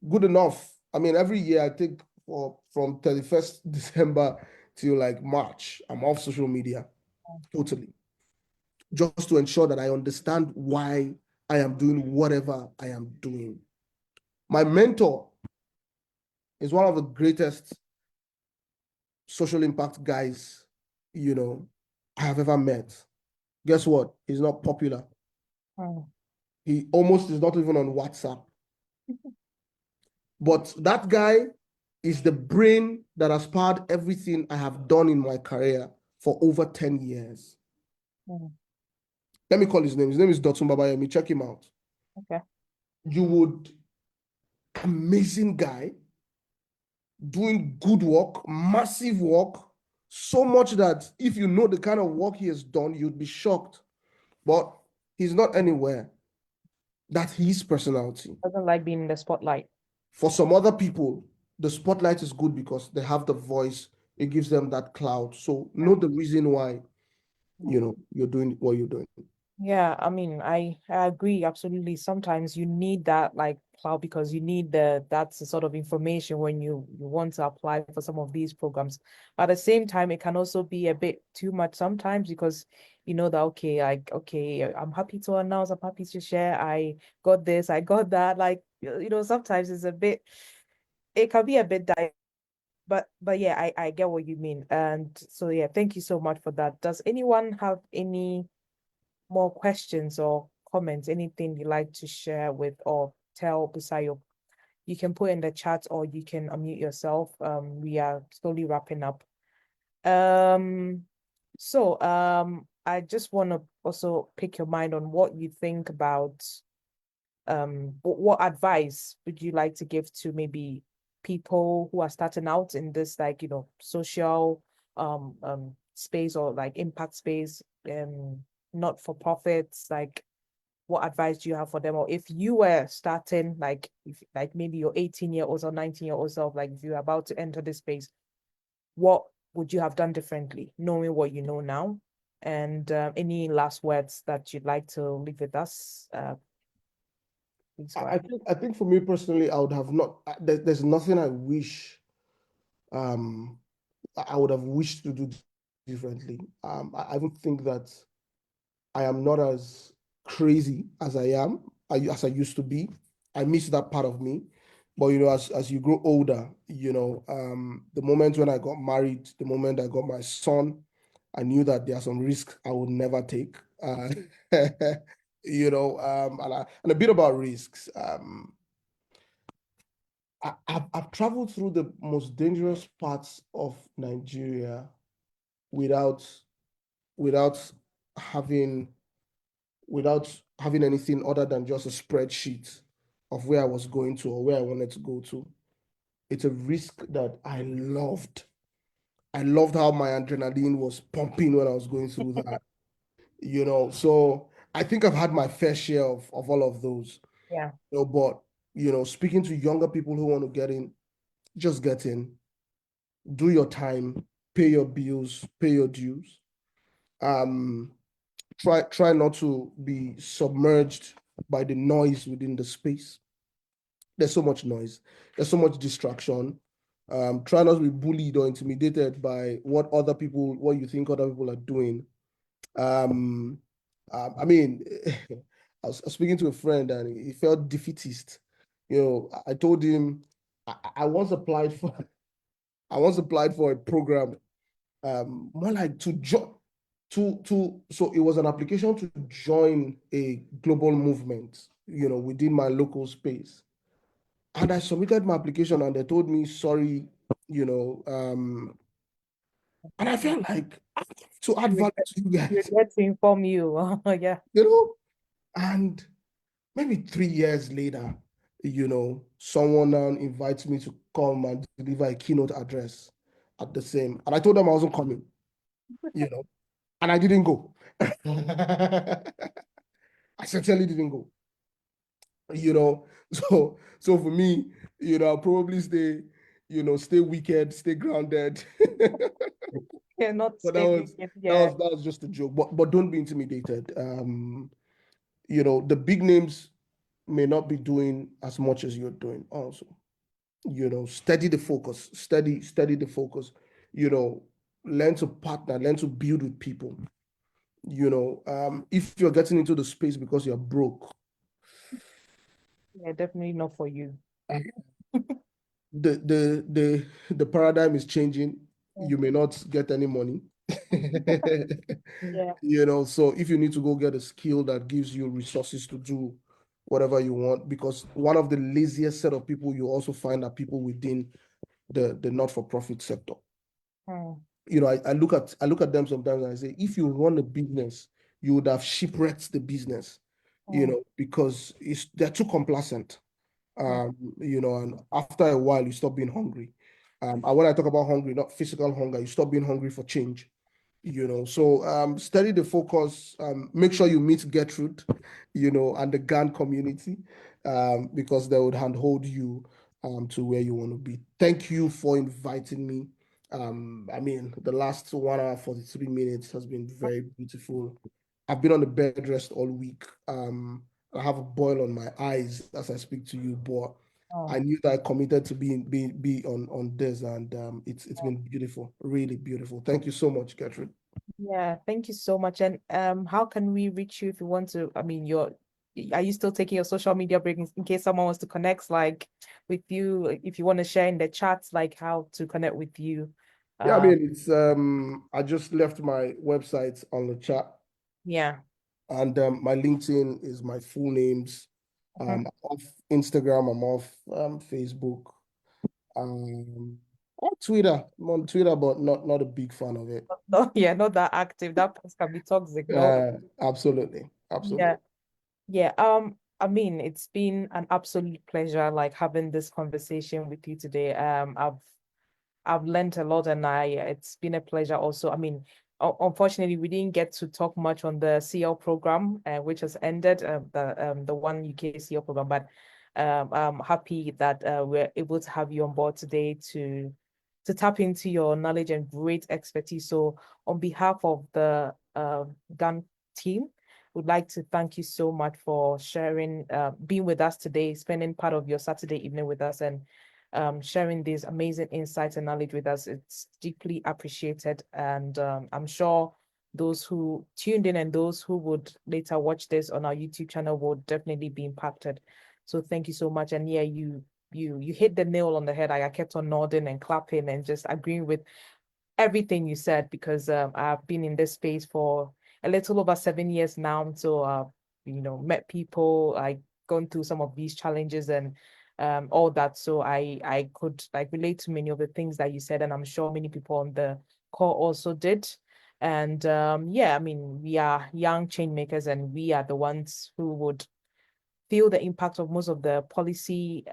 Good enough. I mean, every year I take from 31st December till like March, I'm off social media totally. Just to ensure that I understand why I am doing whatever I am doing. My mentor is one of the greatest social impact guys, I have ever met. Guess what? He's not popular. He almost is not even on WhatsApp. But that guy is the brain that has powered everything I have done in my career for over 10 years. Let me call his name. His name is Dotun Babayemi. Check him out. Okay. Amazing guy, doing good work, massive work, so much that if you know the kind of work he has done, you'd be shocked. But he's not anywhere. That's his personality. Doesn't like being in the spotlight. For some other people, the spotlight is good because they have the voice. It gives them that clout. So know the reason why, you're doing what you're doing. Yeah, I mean, I agree absolutely. Sometimes you need that like cloud because you need that's the sort of information when you want to apply for some of these programs. But at the same time, it can also be a bit too much sometimes because you know that okay, I'm happy to announce, I'm happy to share, I got this, I got that. Like, sometimes it can be a bit but yeah, I get what you mean. And so yeah, thank you so much for that. Does anyone have any more questions or comments, anything you'd like to share with or tell Busayo? You can put in the chat or you can unmute yourself. We are slowly wrapping up. I just want to also pick your mind on what you think about what advice would you like to give to maybe people who are starting out in this like social space or like impact space, not for profits, like what advice do you have for them? Or if you were starting like if like maybe you're 18-year-olds or 19-year-old self, like if you're about to enter this space, what would you have done differently knowing what you know now? And any last words that you'd like to leave with us? I think for me personally, I would have not, there's nothing I wish I would have wished to do differently. I don't think that I am not as crazy as as I used to be. I miss that part of me. But as you grow older, the moment when I got married, the moment I got my son, I knew that there are some risks I would never take. And a bit about risks. I've traveled through the most dangerous parts of Nigeria without having anything other than just a spreadsheet of where I was going to or where I wanted to go to. It's a risk that I loved. I loved how my adrenaline was pumping when I was going through that. So I think I've had my fair share of all of those. Yeah. But speaking to younger people who want to get in, just get in, do your time, pay your bills, pay your dues. Try not to be submerged by the noise within the space. There's so much noise. There's so much distraction. Try not to be bullied or intimidated by what you think other people are doing. I mean, I was speaking to a friend and he felt defeatist. I told him I once applied for a program, more like so it was an application to join a global movement, within my local space. And I submitted my application and they told me, sorry, and I felt like I have to add value to you You're guys, there to inform you. Yeah. and maybe 3 years later, someone now invites me to come and deliver a keynote address at the same, and I told them I wasn't coming, and I didn't go. I certainly didn't go, so for me, I'll probably stay wicked, stay grounded. Yeah, not But that stay was wicked. that Yeah. was that was just a joke. But don't be intimidated. The big names may not be doing as much as you're doing also. Steady the focus, steady the focus, learn to partner, learn to build with people. If you're getting into the space because you're broke, Yeah, definitely not for you. the paradigm is changing. You may not get any money. Yeah. So if you need to go get a skill that gives you resources to do whatever you want, because one of the laziest set of people you also find are people within the not-for-profit sector. Mm. I look at them sometimes and I say, if you run a business, you would have shipwrecked the business, because they're too complacent. And after a while, you stop being hungry. And when I talk about hungry, not physical hunger, you stop being hungry for change. So study the focus, make sure you meet Gertrude, and the GAN community, because they would handhold you to where you want to be. Thank you for inviting me. I mean, the last 1 hour, 43 minutes has been very beautiful. I've been on the bed rest all week. I have a boil on my eyes as I speak to you, but Oh. I knew that I committed to be on this, and it's been beautiful, really beautiful. Thank you so much, Gertrude. Yeah, thank you so much. And how can we reach you if you want to? I mean, are you still taking your social media break in case someone wants to connect like with you? If you want to share in the chats, like how to connect with you. Yeah, I mean, it's I just left my website on the chat, Yeah. and my LinkedIn is my full names. I'm off Instagram, I'm off Facebook, on Twitter. I'm on Twitter, but not a big fan of it. No, yeah, not that active. That place can be toxic. No. Absolutely, Yeah. absolutely. Yeah. I mean, it's been an absolute pleasure like having this conversation with you today. I've learned a lot, and it's been a pleasure also. I mean, unfortunately, we didn't get to talk much on the CL program, which has ended, the one UK CL program, but I'm happy that we're able to have you on board today to tap into your knowledge and great expertise. So on behalf of the GAN team, would like to thank you so much for sharing, being with us today, spending part of your Saturday evening with us, and sharing these amazing insights and knowledge with us. It's deeply appreciated. And I'm sure those who tuned in and those who would later watch this on our YouTube channel would definitely be impacted. So thank you so much. And yeah, you hit the nail on the head. I kept on nodding and clapping and just agreeing with everything you said, because I've been in this space for a little over 7 years now. So met people, like gone through some of these challenges and all that. So I could like relate to many of the things that you said, and I'm sure many people on the call also did. And yeah, I mean, we are young change makers, and we are the ones who would feel the impact of most of the policy,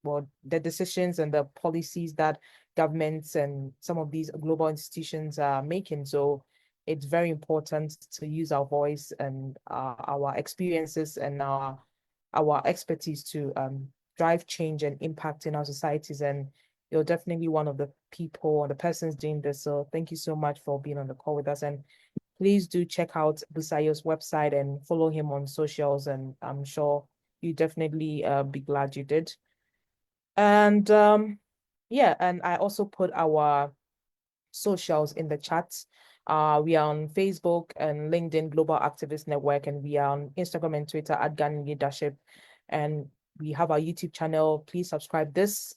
well, the decisions and the policies that governments and some of these global institutions are making. So it's very important to use our voice and our experiences and our expertise to drive change and impact in our societies. And you're definitely one of the people or the persons doing this. So thank you so much for being on the call with us. And please do check out Busayo's website and follow him on socials, and I'm sure you definitely be glad you did. And yeah, and I also put our socials in the chat. We are on Facebook and LinkedIn Global Activist Network, and we are on Instagram and Twitter at Ghana Leadership. And we have our YouTube channel. Please subscribe. This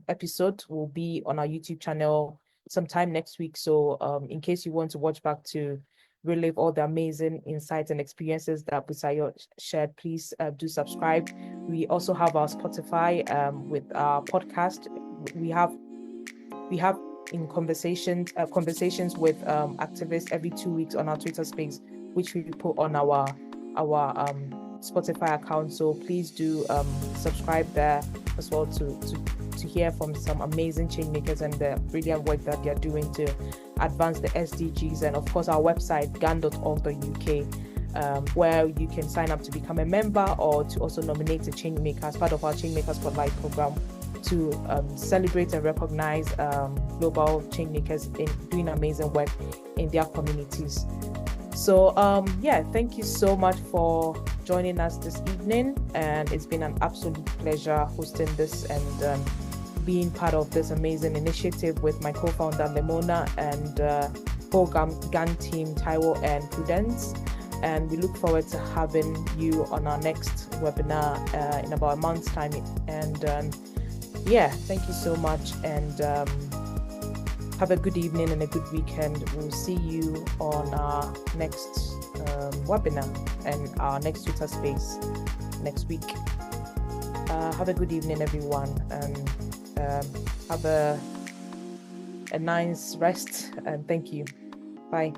episode will be on our YouTube channel sometime next week. So in case you want to watch back to relive all the amazing insights and experiences that Busayo shared, please do subscribe. We also have our Spotify with our podcast. We have in conversations with activists every 2 weeks on our Twitter space, which we put on our Spotify account. So please do subscribe there as well to hear from some amazing change makers and the brilliant work that they're doing to advance the SDGs. And of course, our website gan.org.uk, where you can sign up to become a member or to also nominate a change maker as part of our Change Maker Spotlight program to celebrate and recognize global change makers in doing amazing work in their communities. So yeah, thank you so much for joining us this evening, and it's been an absolute pleasure hosting this and being part of this amazing initiative with my co-founder Lemona and whole GAN team, Taiwo and Prudence. And we look forward to having you on our next webinar in about a month's time. And yeah, thank you so much, and have a good evening and a good weekend. We'll see you on our next webinar and our next Twitter space next week. Have a good evening, everyone, and have a nice rest, and thank you. Bye.